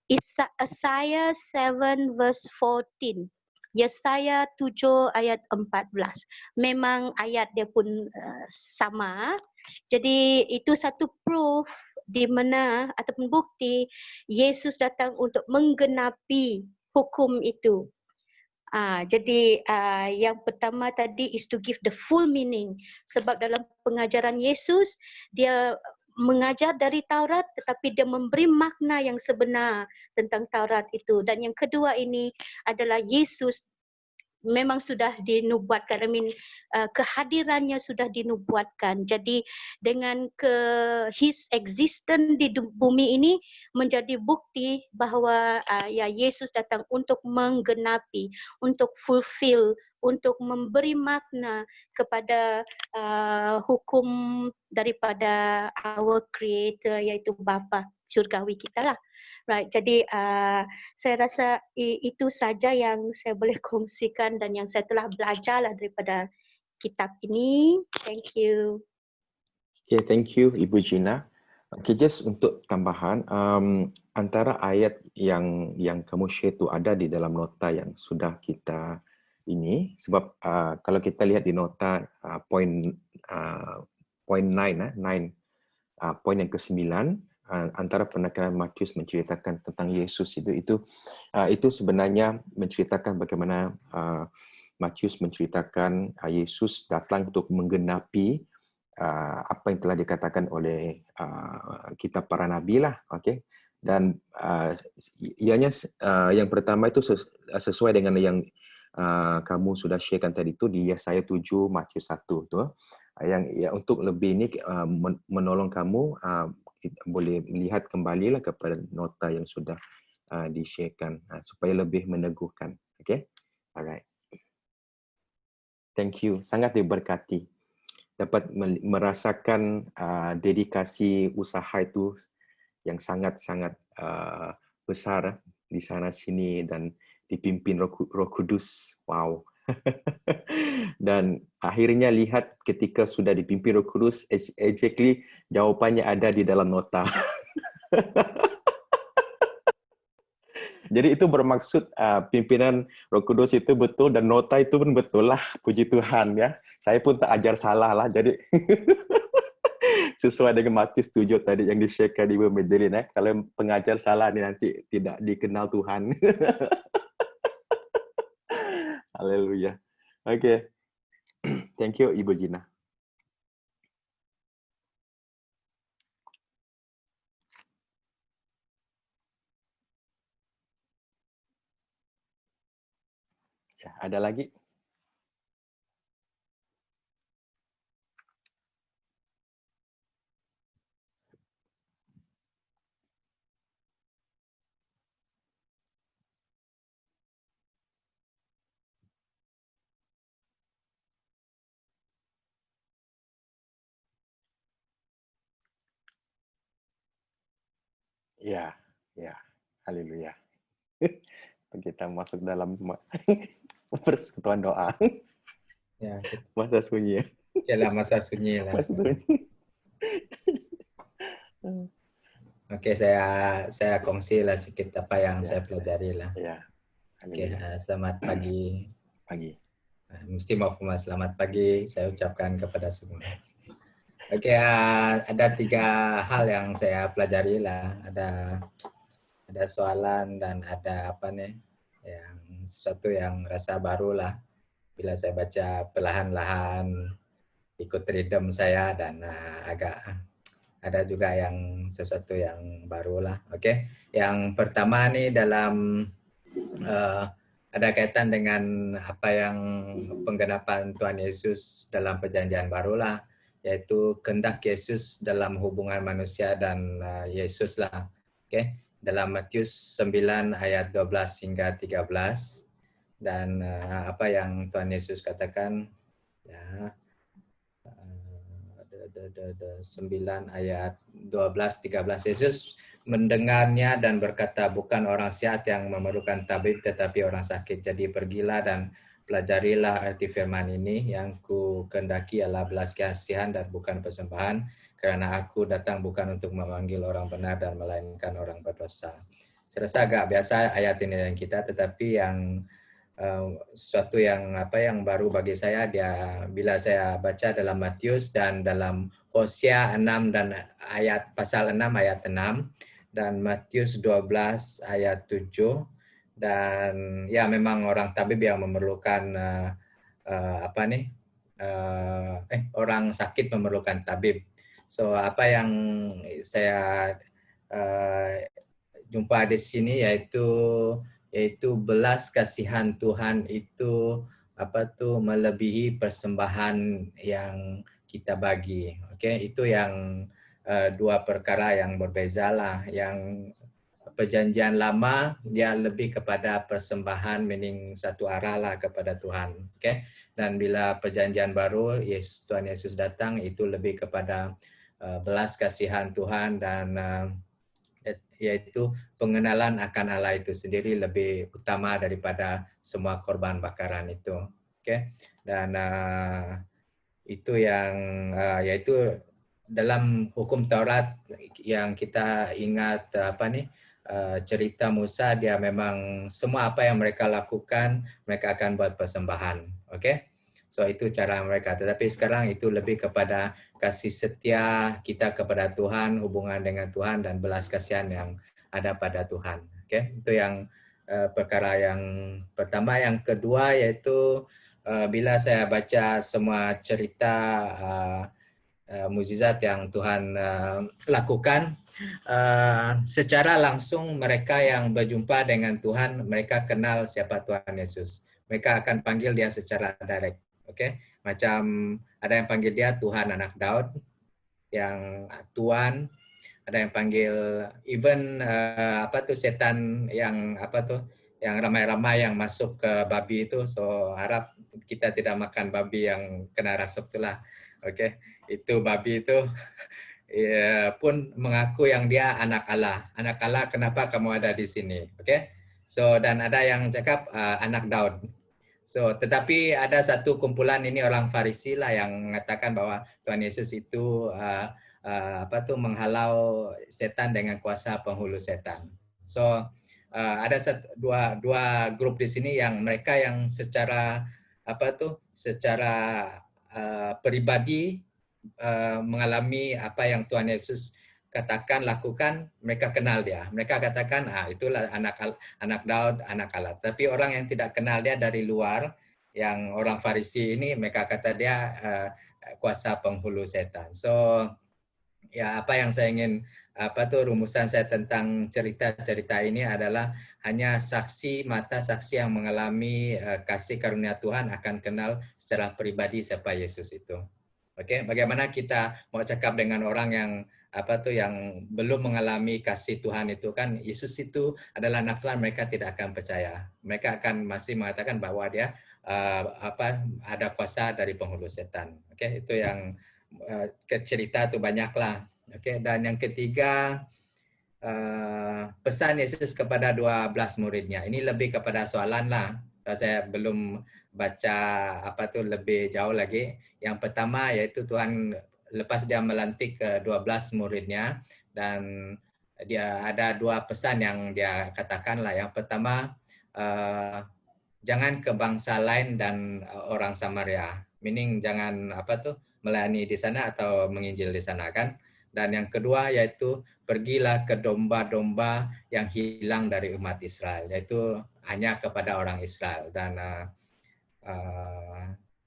Isaiah 7 verse 14. Yesaya 7 ayat 14. Memang ayat dia pun sama. Jadi itu satu proof di mana ataupun bukti Yesus datang untuk menggenapi hukum itu. Jadi yang pertama tadi is to give the full meaning. Sebab dalam pengajaran Yesus, dia mengajar dari Taurat tetapi dia memberi makna yang sebenar tentang Taurat itu. Dan yang kedua ini adalah Yesus memang sudah dinubuatkan, kehadirannya sudah dinubuatkan. Jadi dengan his existence di bumi ini menjadi bukti bahawa Yesus datang untuk menggenapi, untuk fulfill, untuk memberi makna kepada hukum daripada our creator, iaitu Bapa surgawi kita lah. Right, jadi saya rasa itu saja yang saya boleh kongsikan dan yang saya telah belajar lah daripada kitab ini. Thank you. Okay, thank you Ibu Gina. Okay, just untuk tambahan, antara ayat yang kamu share tu ada di dalam nota yang sudah kita ini, sebab kalau kita lihat di nota point 9, point yang ke-9, antara penekanan Matius menceritakan tentang Yesus itu sebenarnya menceritakan bagaimana Matius menceritakan Yesus datang untuk menggenapi apa yang telah dikatakan oleh kitab para nabi lah, okey. Dan ianya yang pertama itu sesuai dengan yang kamu sudah sharekan tadi itu di Yesaya 7 Matius 1 tu, yang untuk lebih ini menolong kamu boleh lihat kembalilah kepada nota yang sudah di-sharekan supaya lebih meneguhkan. Okay? Alright. Thank you. Sangat diberkati. Dapat merasakan dedikasi usaha itu yang sangat-sangat besar di sana sini dan dipimpin Roh Kudus. Wow. Dan akhirnya lihat ketika sudah dipimpin Roh Kudus, exactly jawapannya ada di dalam nota. Jadi itu bermaksud pimpinan Roh Kudus itu betul dan nota itu pun betul lah. Puji Tuhan ya. Saya pun tak ajar salah lah. Jadi sesuai dengan Matius 7 tadi yang di-sharekan Ibu Madeline. Kalau pengajar salah ni nanti tidak dikenal Tuhan. Haleluya. Oke. Thank you, Ibu Gina. Ya, ada lagi? Ya, ya. Haleluya. Kita masuk dalam persekutuan doa. Ya, Masa sunyi ya. lah masa sunyi lah. Masa sunyi. Oke, saya kongsi lah sedikit apa yang Ya. saya pelajari lah. Ya. Oke, Haleluya. selamat pagi. Pagi. Mesti mau selamat pagi saya ucapkan kepada semua. Oke, ada 3 hal yang saya pelajari lah. Ada soalan dan ada apa nih, yang sesuatu yang rasa baru lah. Bila saya baca perlahan-lahan ikut rhythm saya dan agak ada juga yang sesuatu yang baru lah. Oke, yang pertama nih dalam ada kaitan dengan apa yang penggenapan Tuhan Yesus dalam perjanjian baru lah, yaitu kehendak Yesus dalam hubungan manusia dan Yesus lah. Oke, dalam Matius 9 ayat 12 hingga 13 dan apa yang Tuhan Yesus katakan ya. 9 ayat 12-13 Yesus mendengarnya dan berkata, bukan orang sehat yang memerlukan tabib tetapi orang sakit. Jadi pergilah dan pelajarilah arti firman ini, yang ku kehendaki adalah belas kasihan dan bukan persembahan, karena aku datang bukan untuk memanggil orang benar dan melainkan orang berdosa. Saya rasa agak biasa ayat ini dengan kita, tetapi yang sesuatu yang baru bagi saya bila saya baca dalam Matius dan dalam Hosea 6 dan pasal 6 ayat 6 dan Matius 12 ayat 7, dan ya memang orang tabib yang memerlukan orang sakit memerlukan tabib. So apa yang saya jumpa di sini yaitu belas kasihan Tuhan itu melebihi persembahan yang kita bagi. Oke, itu yang 2 perkara yang berbeza lah. Yang perjanjian lama dia lebih kepada persembahan, meaning satu arah lah kepada Tuhan. Oke, dan bila perjanjian baru Tuhan Yesus datang itu lebih kepada belas kasihan Tuhan dan yaitu pengenalan akan Allah itu sendiri lebih utama daripada semua korban bakaran itu. Oke. Dan itu yang yaitu dalam hukum Taurat yang kita ingat cerita Musa, dia memang semua apa yang mereka lakukan mereka akan buat persembahan. Oke. So itu cara mereka. Tetapi sekarang itu lebih kepada kasih setia kita kepada Tuhan, hubungan dengan Tuhan dan belas kasihan yang ada pada Tuhan. Oke, itu yang perkara yang pertama. Yang kedua yaitu bila saya baca semua cerita mukjizat yang Tuhan lakukan, secara langsung mereka yang berjumpa dengan Tuhan, mereka kenal siapa Tuhan Yesus. Mereka akan panggil dia secara direct. Oke, macam ada yang panggil dia Tuhan anak Daud, yang Tuhan, ada yang panggil even setan yang yang ramai-ramai yang masuk ke babi itu. So harap kita tidak makan babi yang kena rasuk itulah. Oke, itu babi itu pun mengaku yang dia anak Allah. Anak Allah, kenapa kamu ada di sini? Oke. So dan ada yang cakap anak Daud. So, tetapi ada satu kumpulan ini orang Farisi lah yang mengatakan bahwa Tuhan Yesus itu menghalau setan dengan kuasa penghulu setan. So, ada dua grup di sini yang mereka yang secara pribadi mengalami apa yang Tuhan Yesus katakan, lakukan, mereka kenal dia. Mereka katakan, itulah anak Daud, anak Allah. Tapi orang yang tidak kenal dia dari luar, yang orang Farisi ini mereka kata dia kuasa penghulu setan. So ya apa yang saya ingin rumusan saya tentang cerita-cerita ini adalah hanya mata saksi yang mengalami kasih karunia Tuhan akan kenal secara pribadi siapa Yesus itu. Oke, bagaimana kita mau cakap dengan orang yang yang belum mengalami kasih Tuhan itu kan Yesus itu adalah anak Tuhan, mereka tidak akan percaya. Mereka akan masih mengatakan bahwa dia ada kuasa dari penghulu setan. Oke, itu yang cerita itu banyaklah. Oke, dan yang ketiga pesan Yesus kepada 12 muridnya. Ini lebih kepada soalan lah. Saya belum baca lebih jauh lagi. Yang pertama yaitu Tuhan lepas dia melantik ke 12 muridnya dan dia ada 2 pesan yang dia katakan lah. Yang pertama jangan ke bangsa lain dan orang Samaria. Meaning jangan melayani di sana atau menginjil di sana kan. Dan yang kedua yaitu pergilah ke domba-domba yang hilang dari umat Israel, yaitu hanya kepada orang Israel. Dan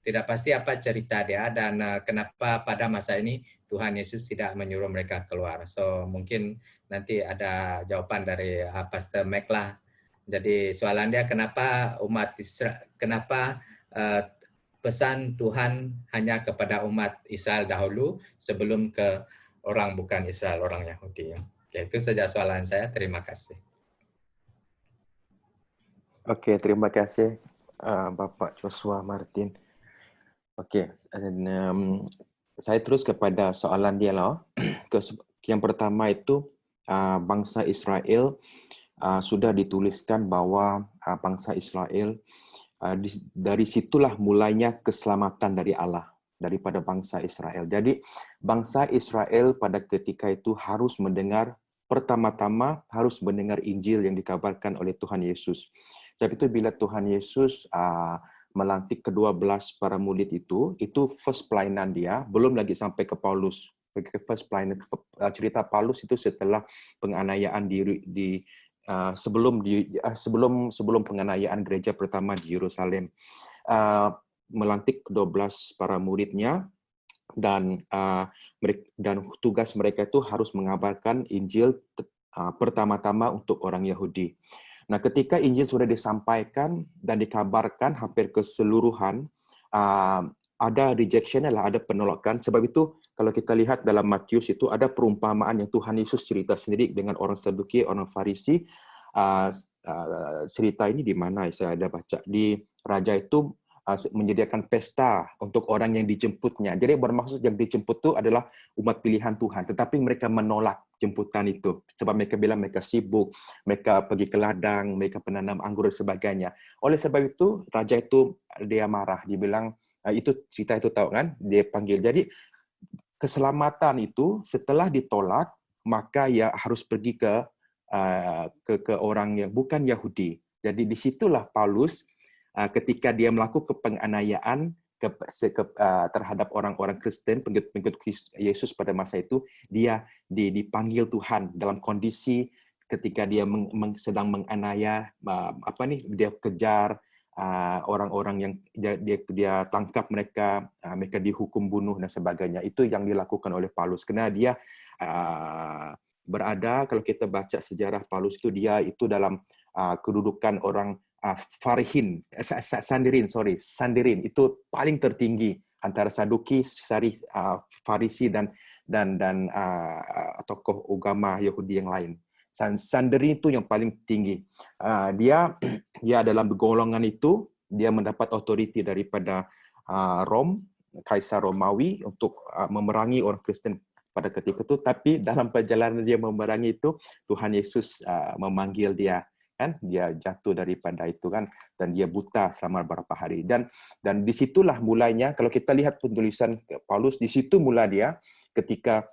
tidak pasti apa cerita dia dan kenapa pada masa ini Tuhan Yesus tidak menyuruh mereka keluar. So mungkin nanti ada jawaban dari Pastor Mac lah. Jadi soalan dia kenapa umat Israel, kenapa pesan Tuhan hanya kepada umat Israel dahulu sebelum ke orang bukan Israel, orang Yahudi. Oke, itu saja soalan saya. Terima kasih. Oke, terima kasih Bapak Joshua Martin. Oke, saya terus kepada soalan dia lah. Yang pertama itu bangsa Israel sudah dituliskan bahwa bangsa Israel dari situlah mulainya keselamatan dari Allah, daripada bangsa Israel. Jadi bangsa Israel pada ketika itu harus mendengar, pertama-tama harus mendengar Injil yang dikabarkan oleh Tuhan Yesus. Sebab itu bila Tuhan Yesus melantik ke-12 para murid itu first pelayanan dia, belum lagi sampai ke Paulus. First pelayanan, cerita Paulus itu setelah penganiayaan sebelum penganiayaan gereja pertama di Yerusalem. Melantik 12 para muridnya dan tugas mereka itu harus mengabarkan Injil pertama-tama untuk orang Yahudi. Nah, ketika Injil sudah disampaikan dan dikabarkan hampir keseluruhan, ada rejection ada penolakan. Sebab itu kalau kita lihat dalam Matius itu ada perumpamaan yang Tuhan Yesus cerita sendiri dengan orang Saduki, orang Farisi. Cerita ini di mana saya ada baca di raja itu menyediakan pesta untuk orang yang dijemputnya. Jadi bermaksud yang dijemput itu adalah umat pilihan Tuhan, tetapi mereka menolak jemputan itu sebab mereka bilang mereka sibuk, mereka pergi ke ladang, mereka penanam anggur dan sebagainya. Oleh sebab itu raja itu dia marah, dia bilang itu cerita itu tahu kan, dia panggil. Jadi keselamatan itu setelah ditolak maka ya harus pergi ke orang yang bukan Yahudi. Jadi disitulah Paulus ketika dia melakukan penganiayaan terhadap orang-orang Kristen, pengikut Yesus pada masa itu, dia dipanggil Tuhan dalam kondisi ketika dia sedang menganiaya, dia kejar orang-orang yang dia tangkap mereka dihukum bunuh dan sebagainya. Itu yang dilakukan oleh Paulus. Karena dia berada, kalau kita baca sejarah Paulus itu, dia itu dalam kedudukan orang Sandirin itu paling tertinggi antara Saduki, Farisi dan tokoh agama Yahudi yang lain. Sandirin itu yang paling tinggi. Dia dalam golongan itu dia mendapat otoriti daripada Kaisar Romawi untuk memerangi orang Kristen pada ketika itu. Tapi dalam perjalanan dia memerangi itu, Tuhan Yesus memanggil dia. Kan dia jatuh daripada itu kan, dan dia buta selama beberapa hari, dan disitulah mulainya. Kalau kita lihat penulisan Paulus, di situ mula dia ketika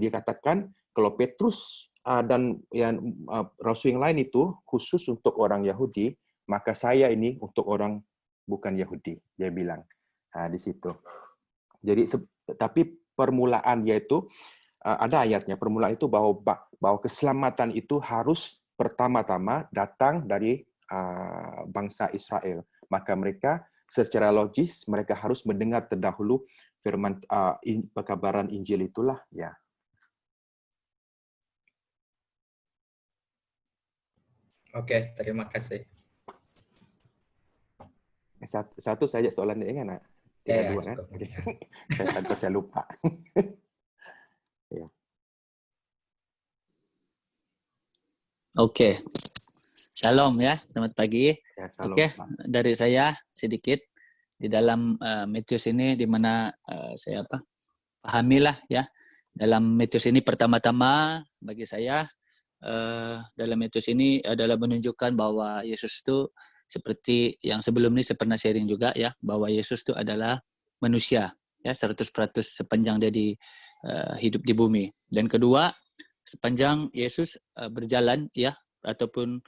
dia katakan kalau Petrus dan rasul yang lain itu khusus untuk orang Yahudi, maka saya ini untuk orang bukan Yahudi, dia bilang di situ. Jadi tapi permulaan yaitu ada ayatnya, permulaan itu bahwa keselamatan itu harus pertama-tama datang dari bangsa Israel. Maka mereka secara logis mereka harus mendengar terdahulu firman perkabaran Injil itulah, ya. Oke, terima kasih. Satu saja soalan dia kan, tinggal dua kan? Cukup. Okay. saya lupa. Ya. Oke. Shalom ya, selamat pagi. Ya, salam, Oke, Pak. dari saya sedikit di dalam Matius ini di mana saya pahamilah ya. Dalam Matius ini pertama-tama bagi saya dalam Matius ini adalah menunjukkan bahwa Yesus itu seperti yang sebelum ini saya pernah sharing juga ya, bahwa Yesus itu adalah manusia ya 100% sepanjang dia hidup di bumi. Dan kedua, sepanjang Yesus berjalan ya ataupun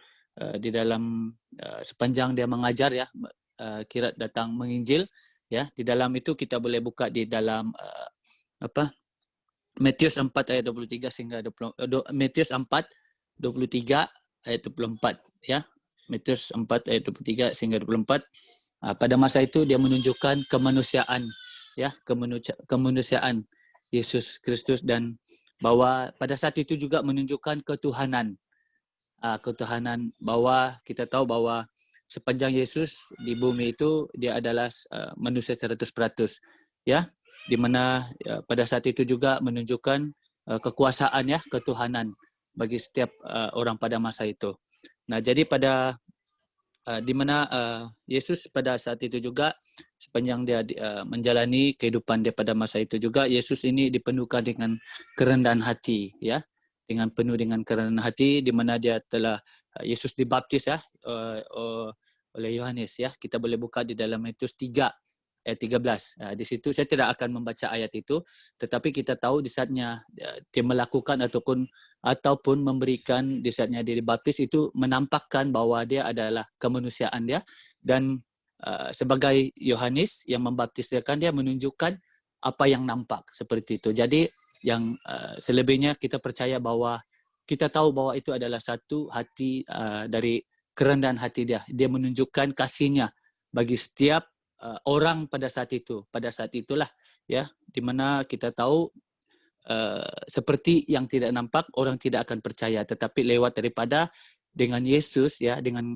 di dalam sepanjang dia mengajar ya, kira datang menginjil ya, di dalam itu kita boleh buka di dalam Matius 4 ayat 23 sehingga 20, Matius 4 23 ayat 24 ya. Matius 4 ayat 23 sehingga 24. Pada masa itu dia menunjukkan kemanusiaan ya, kemanusiaan Yesus Kristus, dan bahwa pada saat itu juga menunjukkan ketuhanan. Ketuhanan, bahwa kita tahu bahwa sepanjang Yesus di bumi itu dia adalah manusia 100% ya, di mana pada saat itu juga menunjukkan kekuasaan ya, ketuhanan bagi setiap orang pada masa itu. Nah, jadi pada di mana Yesus pada saat itu juga sepanjang dia menjalani kehidupan dia pada masa itu juga, Yesus ini dipenuhkan dengan kerendahan hati ya, dengan penuh dengan kerendahan hati, di mana dia telah Yesus dibaptis ya oleh Yohanes ya. Kita boleh buka di dalam Matius 3 ayat 13. Di situ saya tidak akan membaca ayat itu, tetapi kita tahu di saatnya dia melakukan ataupun memberikan, di saatnya dia dibaptis itu menampakkan bahwa dia adalah kemanusiaan dia, dan sebagai Yohanes yang membaptiskan, dia menunjukkan apa yang nampak seperti itu. Jadi yang selebihnya kita percaya bahwa kita tahu bahwa itu adalah satu hati dari kerendahan hati dia. Dia menunjukkan kasihnya bagi setiap orang pada saat itu. Pada saat itulah ya, di mana kita tahu seperti yang tidak nampak orang tidak akan percaya, tetapi lewat daripada dengan Yesus ya, dengan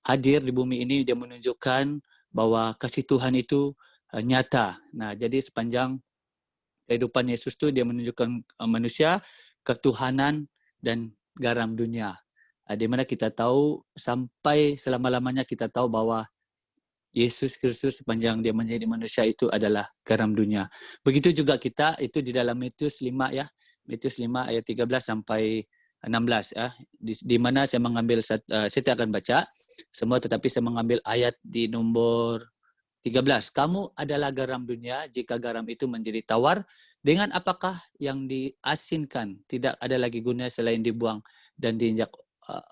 hadir di bumi ini, dia menunjukkan bahwa kasih Tuhan itu nyata. Nah, jadi sepanjang kehidupan Yesus itu dia menunjukkan manusia, ketuhanan, dan garam dunia. Di mana kita tahu sampai selama-lamanya kita tahu bahwa Yesus Kristus sepanjang dia menjadi manusia itu adalah garam dunia. Begitu juga kita itu di dalam Matius 5 ya. Matius 5 ayat 13 sampai 16 ya. Di mana saya mengambil saya tidak akan baca semua, tetapi saya mengambil ayat di nomor 13. Kamu adalah garam dunia, jika garam itu menjadi tawar, dengan apakah yang diasinkan? Tidak ada lagi guna selain dibuang dan diinjak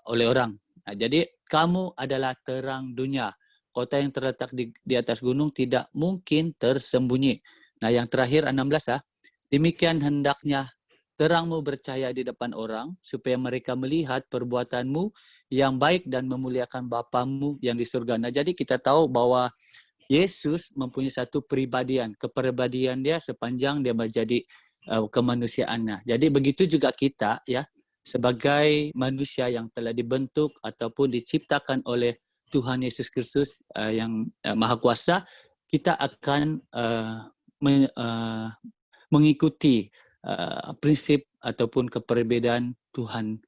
oleh orang. Nah, jadi kamu adalah terang dunia. Kota yang terletak di atas gunung tidak mungkin tersembunyi. Nah, yang terakhir 16 ya. Demikian hendaknya terangmu bercahaya di depan orang, supaya mereka melihat perbuatanmu yang baik dan memuliakan Bapamu yang di surga. Nah, jadi kita tahu bahwa Yesus mempunyai satu kepribadian dia sepanjang dia menjadi kemanusiaannya. Jadi begitu juga kita ya, sebagai manusia yang telah dibentuk ataupun diciptakan oleh Tuhan Yesus Kristus yang Maha Kuasa, kita akan mengikuti prinsip ataupun kepribadian Tuhan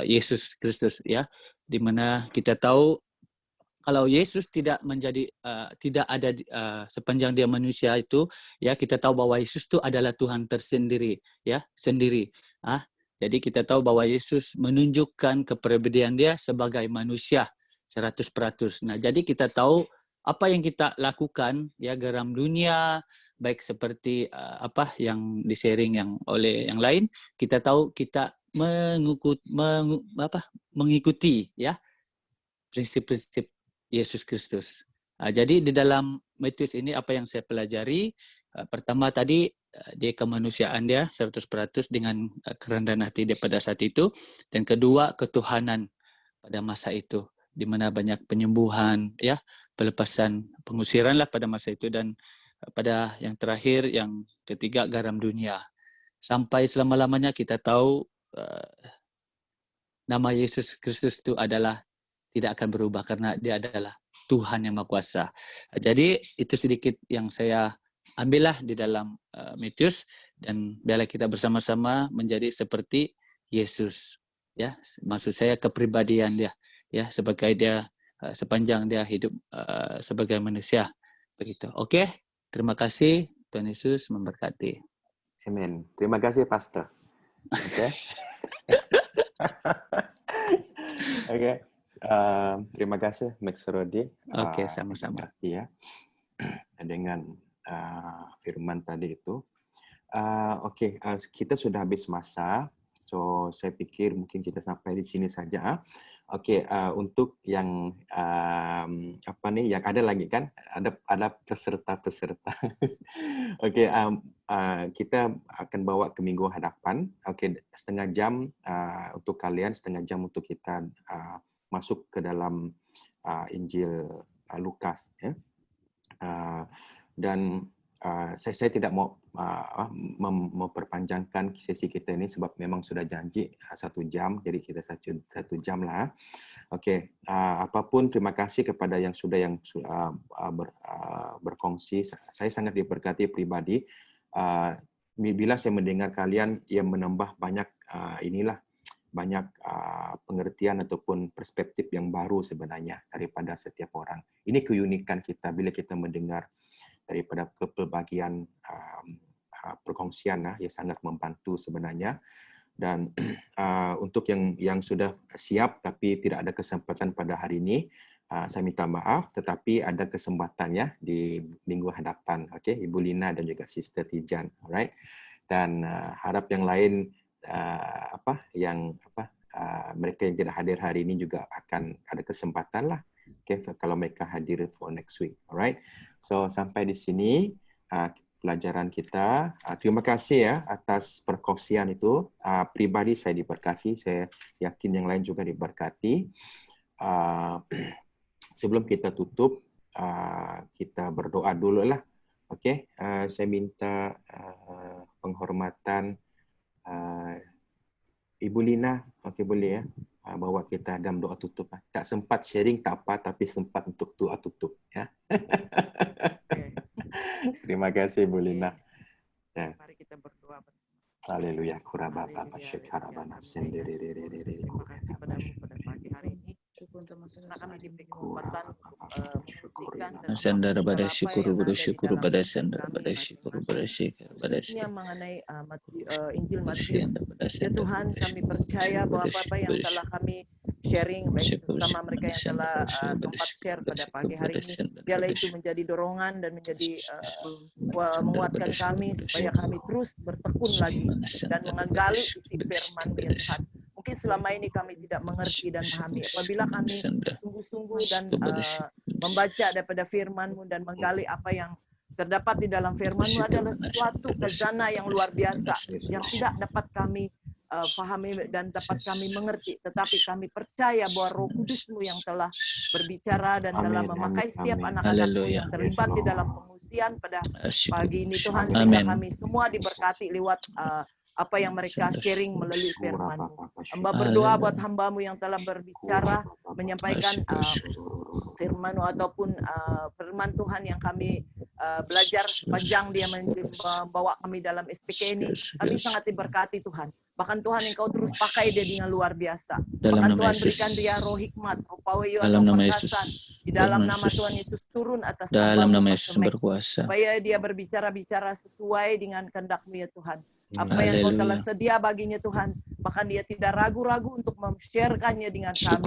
Yesus Kristus ya, di mana kita tahu kalau Yesus tidak menjadi tidak ada sepanjang dia manusia itu ya, kita tahu bahwa Yesus itu adalah Tuhan tersendiri ya, sendiri. Jadi kita tahu bahwa Yesus menunjukkan kepribadian dia sebagai manusia 100%. Nah, jadi kita tahu apa yang kita lakukan ya, garam dunia, baik seperti apa yang di-sharing yang oleh yang lain, kita tahu kita mengikuti ya prinsip-prinsip Yesus Kristus. Jadi di dalam Matius ini apa yang saya pelajari, pertama tadi dia kemanusiaan dia 100% dengan kerendahan hati dia pada saat itu, dan kedua ketuhanan pada masa itu, di mana banyak penyembuhan ya, pelepasan pengusiran lah pada masa itu, dan pada yang terakhir, yang ketiga, garam dunia. Sampai selama-lamanya kita tahu nama Yesus Kristus itu adalah tidak akan berubah karena dia adalah Tuhan yang Maha Kuasa. Jadi itu sedikit yang saya ambillah di dalam Matius, dan biarlah kita bersama-sama menjadi seperti Yesus. Ya, maksud saya kepribadian dia, ya, sebagai dia sepanjang dia hidup sebagai manusia, begitu. Oke, terima kasih. Tuhan Yesus memberkati. Amen. Terima kasih, Pastor. Oke. Oke. Terima kasih, Max Rodi. Oke, sama-sama. Ya, dengan firman tadi itu. Oke, kita sudah habis masa. So, saya pikir mungkin kita sampai di sini saja. Oke, untuk yang apa nih? Yang ada lagi kan? Ada peserta-peserta. Oke, kita akan bawa ke minggu hadapan. Oke, setengah jam untuk kalian, setengah jam untuk kita masuk ke dalam Injil Lukas. Ya. Dan saya tidak mau memperpanjangkan sesi kita ini sebab memang sudah janji 1 jam, jadi kita 1 jam lah. Oke, apapun terima kasih kepada yang sudah berkongsi. Saya sangat diberkati pribadi. Bila saya mendengar kalian yang menambah banyak banyak pengertian ataupun perspektif yang baru sebenarnya daripada setiap orang. Ini keunikan kita bila kita mendengar daripada pelbagian perkongsian yang sangat membantu sebenarnya. Dan untuk yang sudah siap tapi tidak ada kesempatan pada hari ini, saya minta maaf, tetapi ada kesempatannya di minggu hadapan. Okay? Ibu Lina dan juga Sister Tijan, alright. Dan harap yang lain mereka yang tidak hadir hari ini juga akan ada kesempatan lah. Okay, kalau mereka hadir for next week, alright. So sampai di sini pelajaran kita. Terima kasih ya atas perkongsian itu. Pribadi saya diberkati, saya yakin yang lain juga diberkati. Sebelum kita tutup, kita berdoa dulu lah. Oke, saya minta penghormatan Ibu Lina, oke boleh ya, bawa kita dalam doa tutup. Tak sempat sharing tak apa, tapi sempat untuk doa tutup ya. Terima kasih Ibu Lina. Ya. Mari kita berdoa bersama. Haleluya. Kurababa syekarabana sendiri. Terima kasih padamu pada pagi hari ini. Karena kami diberi kesempatan membersihkan dan Sandara pada syukur bersyukur pada sandara pada syukur bersyukur pada syukur mengenai Injil Matius. Ya Tuhan, kami percaya bahwa apa yang telah kami sharing, baik terutama mereka yang telah sempat share pada pagi hari ini, biarlah itu menjadi dorongan dan menjadi menguatkan kami supaya kami terus bertekun lagi dan menggali isi firman ya Tuhan. Mungkin selama ini kami tidak mengerti dan memahami. Apabila kami sungguh-sungguh dan membaca daripada firman-Mu dan menggali apa yang terdapat di dalam firman-Mu adalah sesuatu khazanah yang luar biasa yang tidak dapat kami pahami dan dapat kami mengerti. Tetapi kami percaya bahwa Roh Kudus-Mu yang telah berbicara dan telah memakai setiap anak-anak-Mu yang terlibat di dalam pengungsian pada pagi ini Tuhan, sehingga kami semua diberkati lewat apa yang mereka sharing melalui firman-Mu. Hamba berdoa buat hamba-Mu yang telah berbicara, menyampaikan firman-Mu ataupun firman Tuhan yang kami belajar sepanjang dia membawa kami dalam SPK ini. Kami sangat diberkati Tuhan. Bahkan Tuhan Engkau terus pakai dia dengan luar biasa. Bahkan Tuhan berikan dia roh hikmat, roh pawayu, roh perkasan. Di dalam nama Tuhan Yesus turun atas dalam nama Yesus berkuasa. Supaya dia berbicara-bicara sesuai dengan kehendak-Mu ya Tuhan. Apa yang Kau telah sedia baginya Tuhan, bahkan dia tidak ragu-ragu untuk men-share-kannya dengan kami,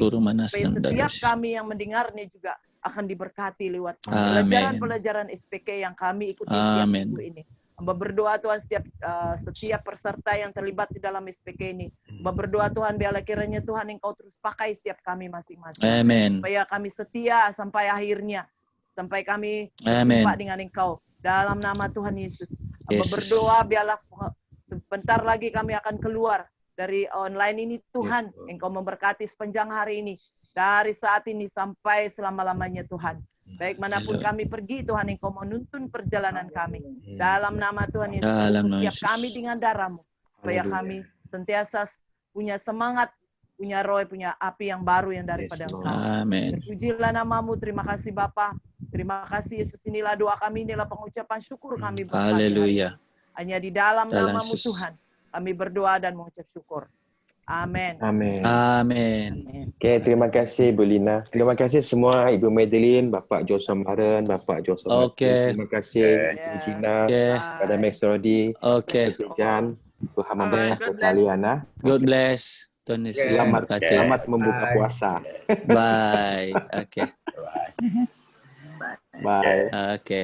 supaya setiap kami yang mendengarnya juga akan diberkati lewat pelajaran-pelajaran SPK yang kami ikuti setiap minggu ini. Hamba berdoa Tuhan setiap peserta yang terlibat di dalam SPK ini. Hamba berdoa Tuhan biarlah kiranya Tuhan Engkau terus pakai setiap kami masing-masing. Amen. Supaya kami setia sampai akhirnya, sampai kami berjumpa dengan Engkau. Dalam nama Tuhan Yesus. Hamba berdoa biarlah sebentar lagi kami akan keluar dari online ini Tuhan. Engkau memberkati sepanjang hari ini. Dari saat ini sampai selama-lamanya Tuhan. Baik manapun kami pergi, Tuhan Engkau menuntun perjalanan kami. Dalam nama Tuhan Yesus, Dalam nama setiap Yesus. kami dengan darah-Mu. Supaya kami sentiasa punya semangat, punya roh, punya api yang baru yang daripada Yes, Engkau. Lord. Amin. Terpujilah namamu, terima kasih Bapa. Terima kasih Yesus, inilah doa kami, inilah pengucapan syukur kami buat pagi hari ini. Haleluya. Hanya di dalam Dalam namamu Yesus. Tuhan, kami berdoa dan mengucap syukur. Amin. Amin. Amin. Okay, terima kasih Bu Lina. Terima kasih semua Ibu Madeline, Bapak Joseph Maren, Bapak Joseph Martin. Oke. Terima kasih Yeah. Bu Gina, Oke. pada Max Rodi, Oke. Jan. Tuhan memberkati God bless. kalian. God bless. Tuhan Yesus Selamat, memberkati. selamat membuka Bye. puasa. Bye. Oke. Bye. Oke.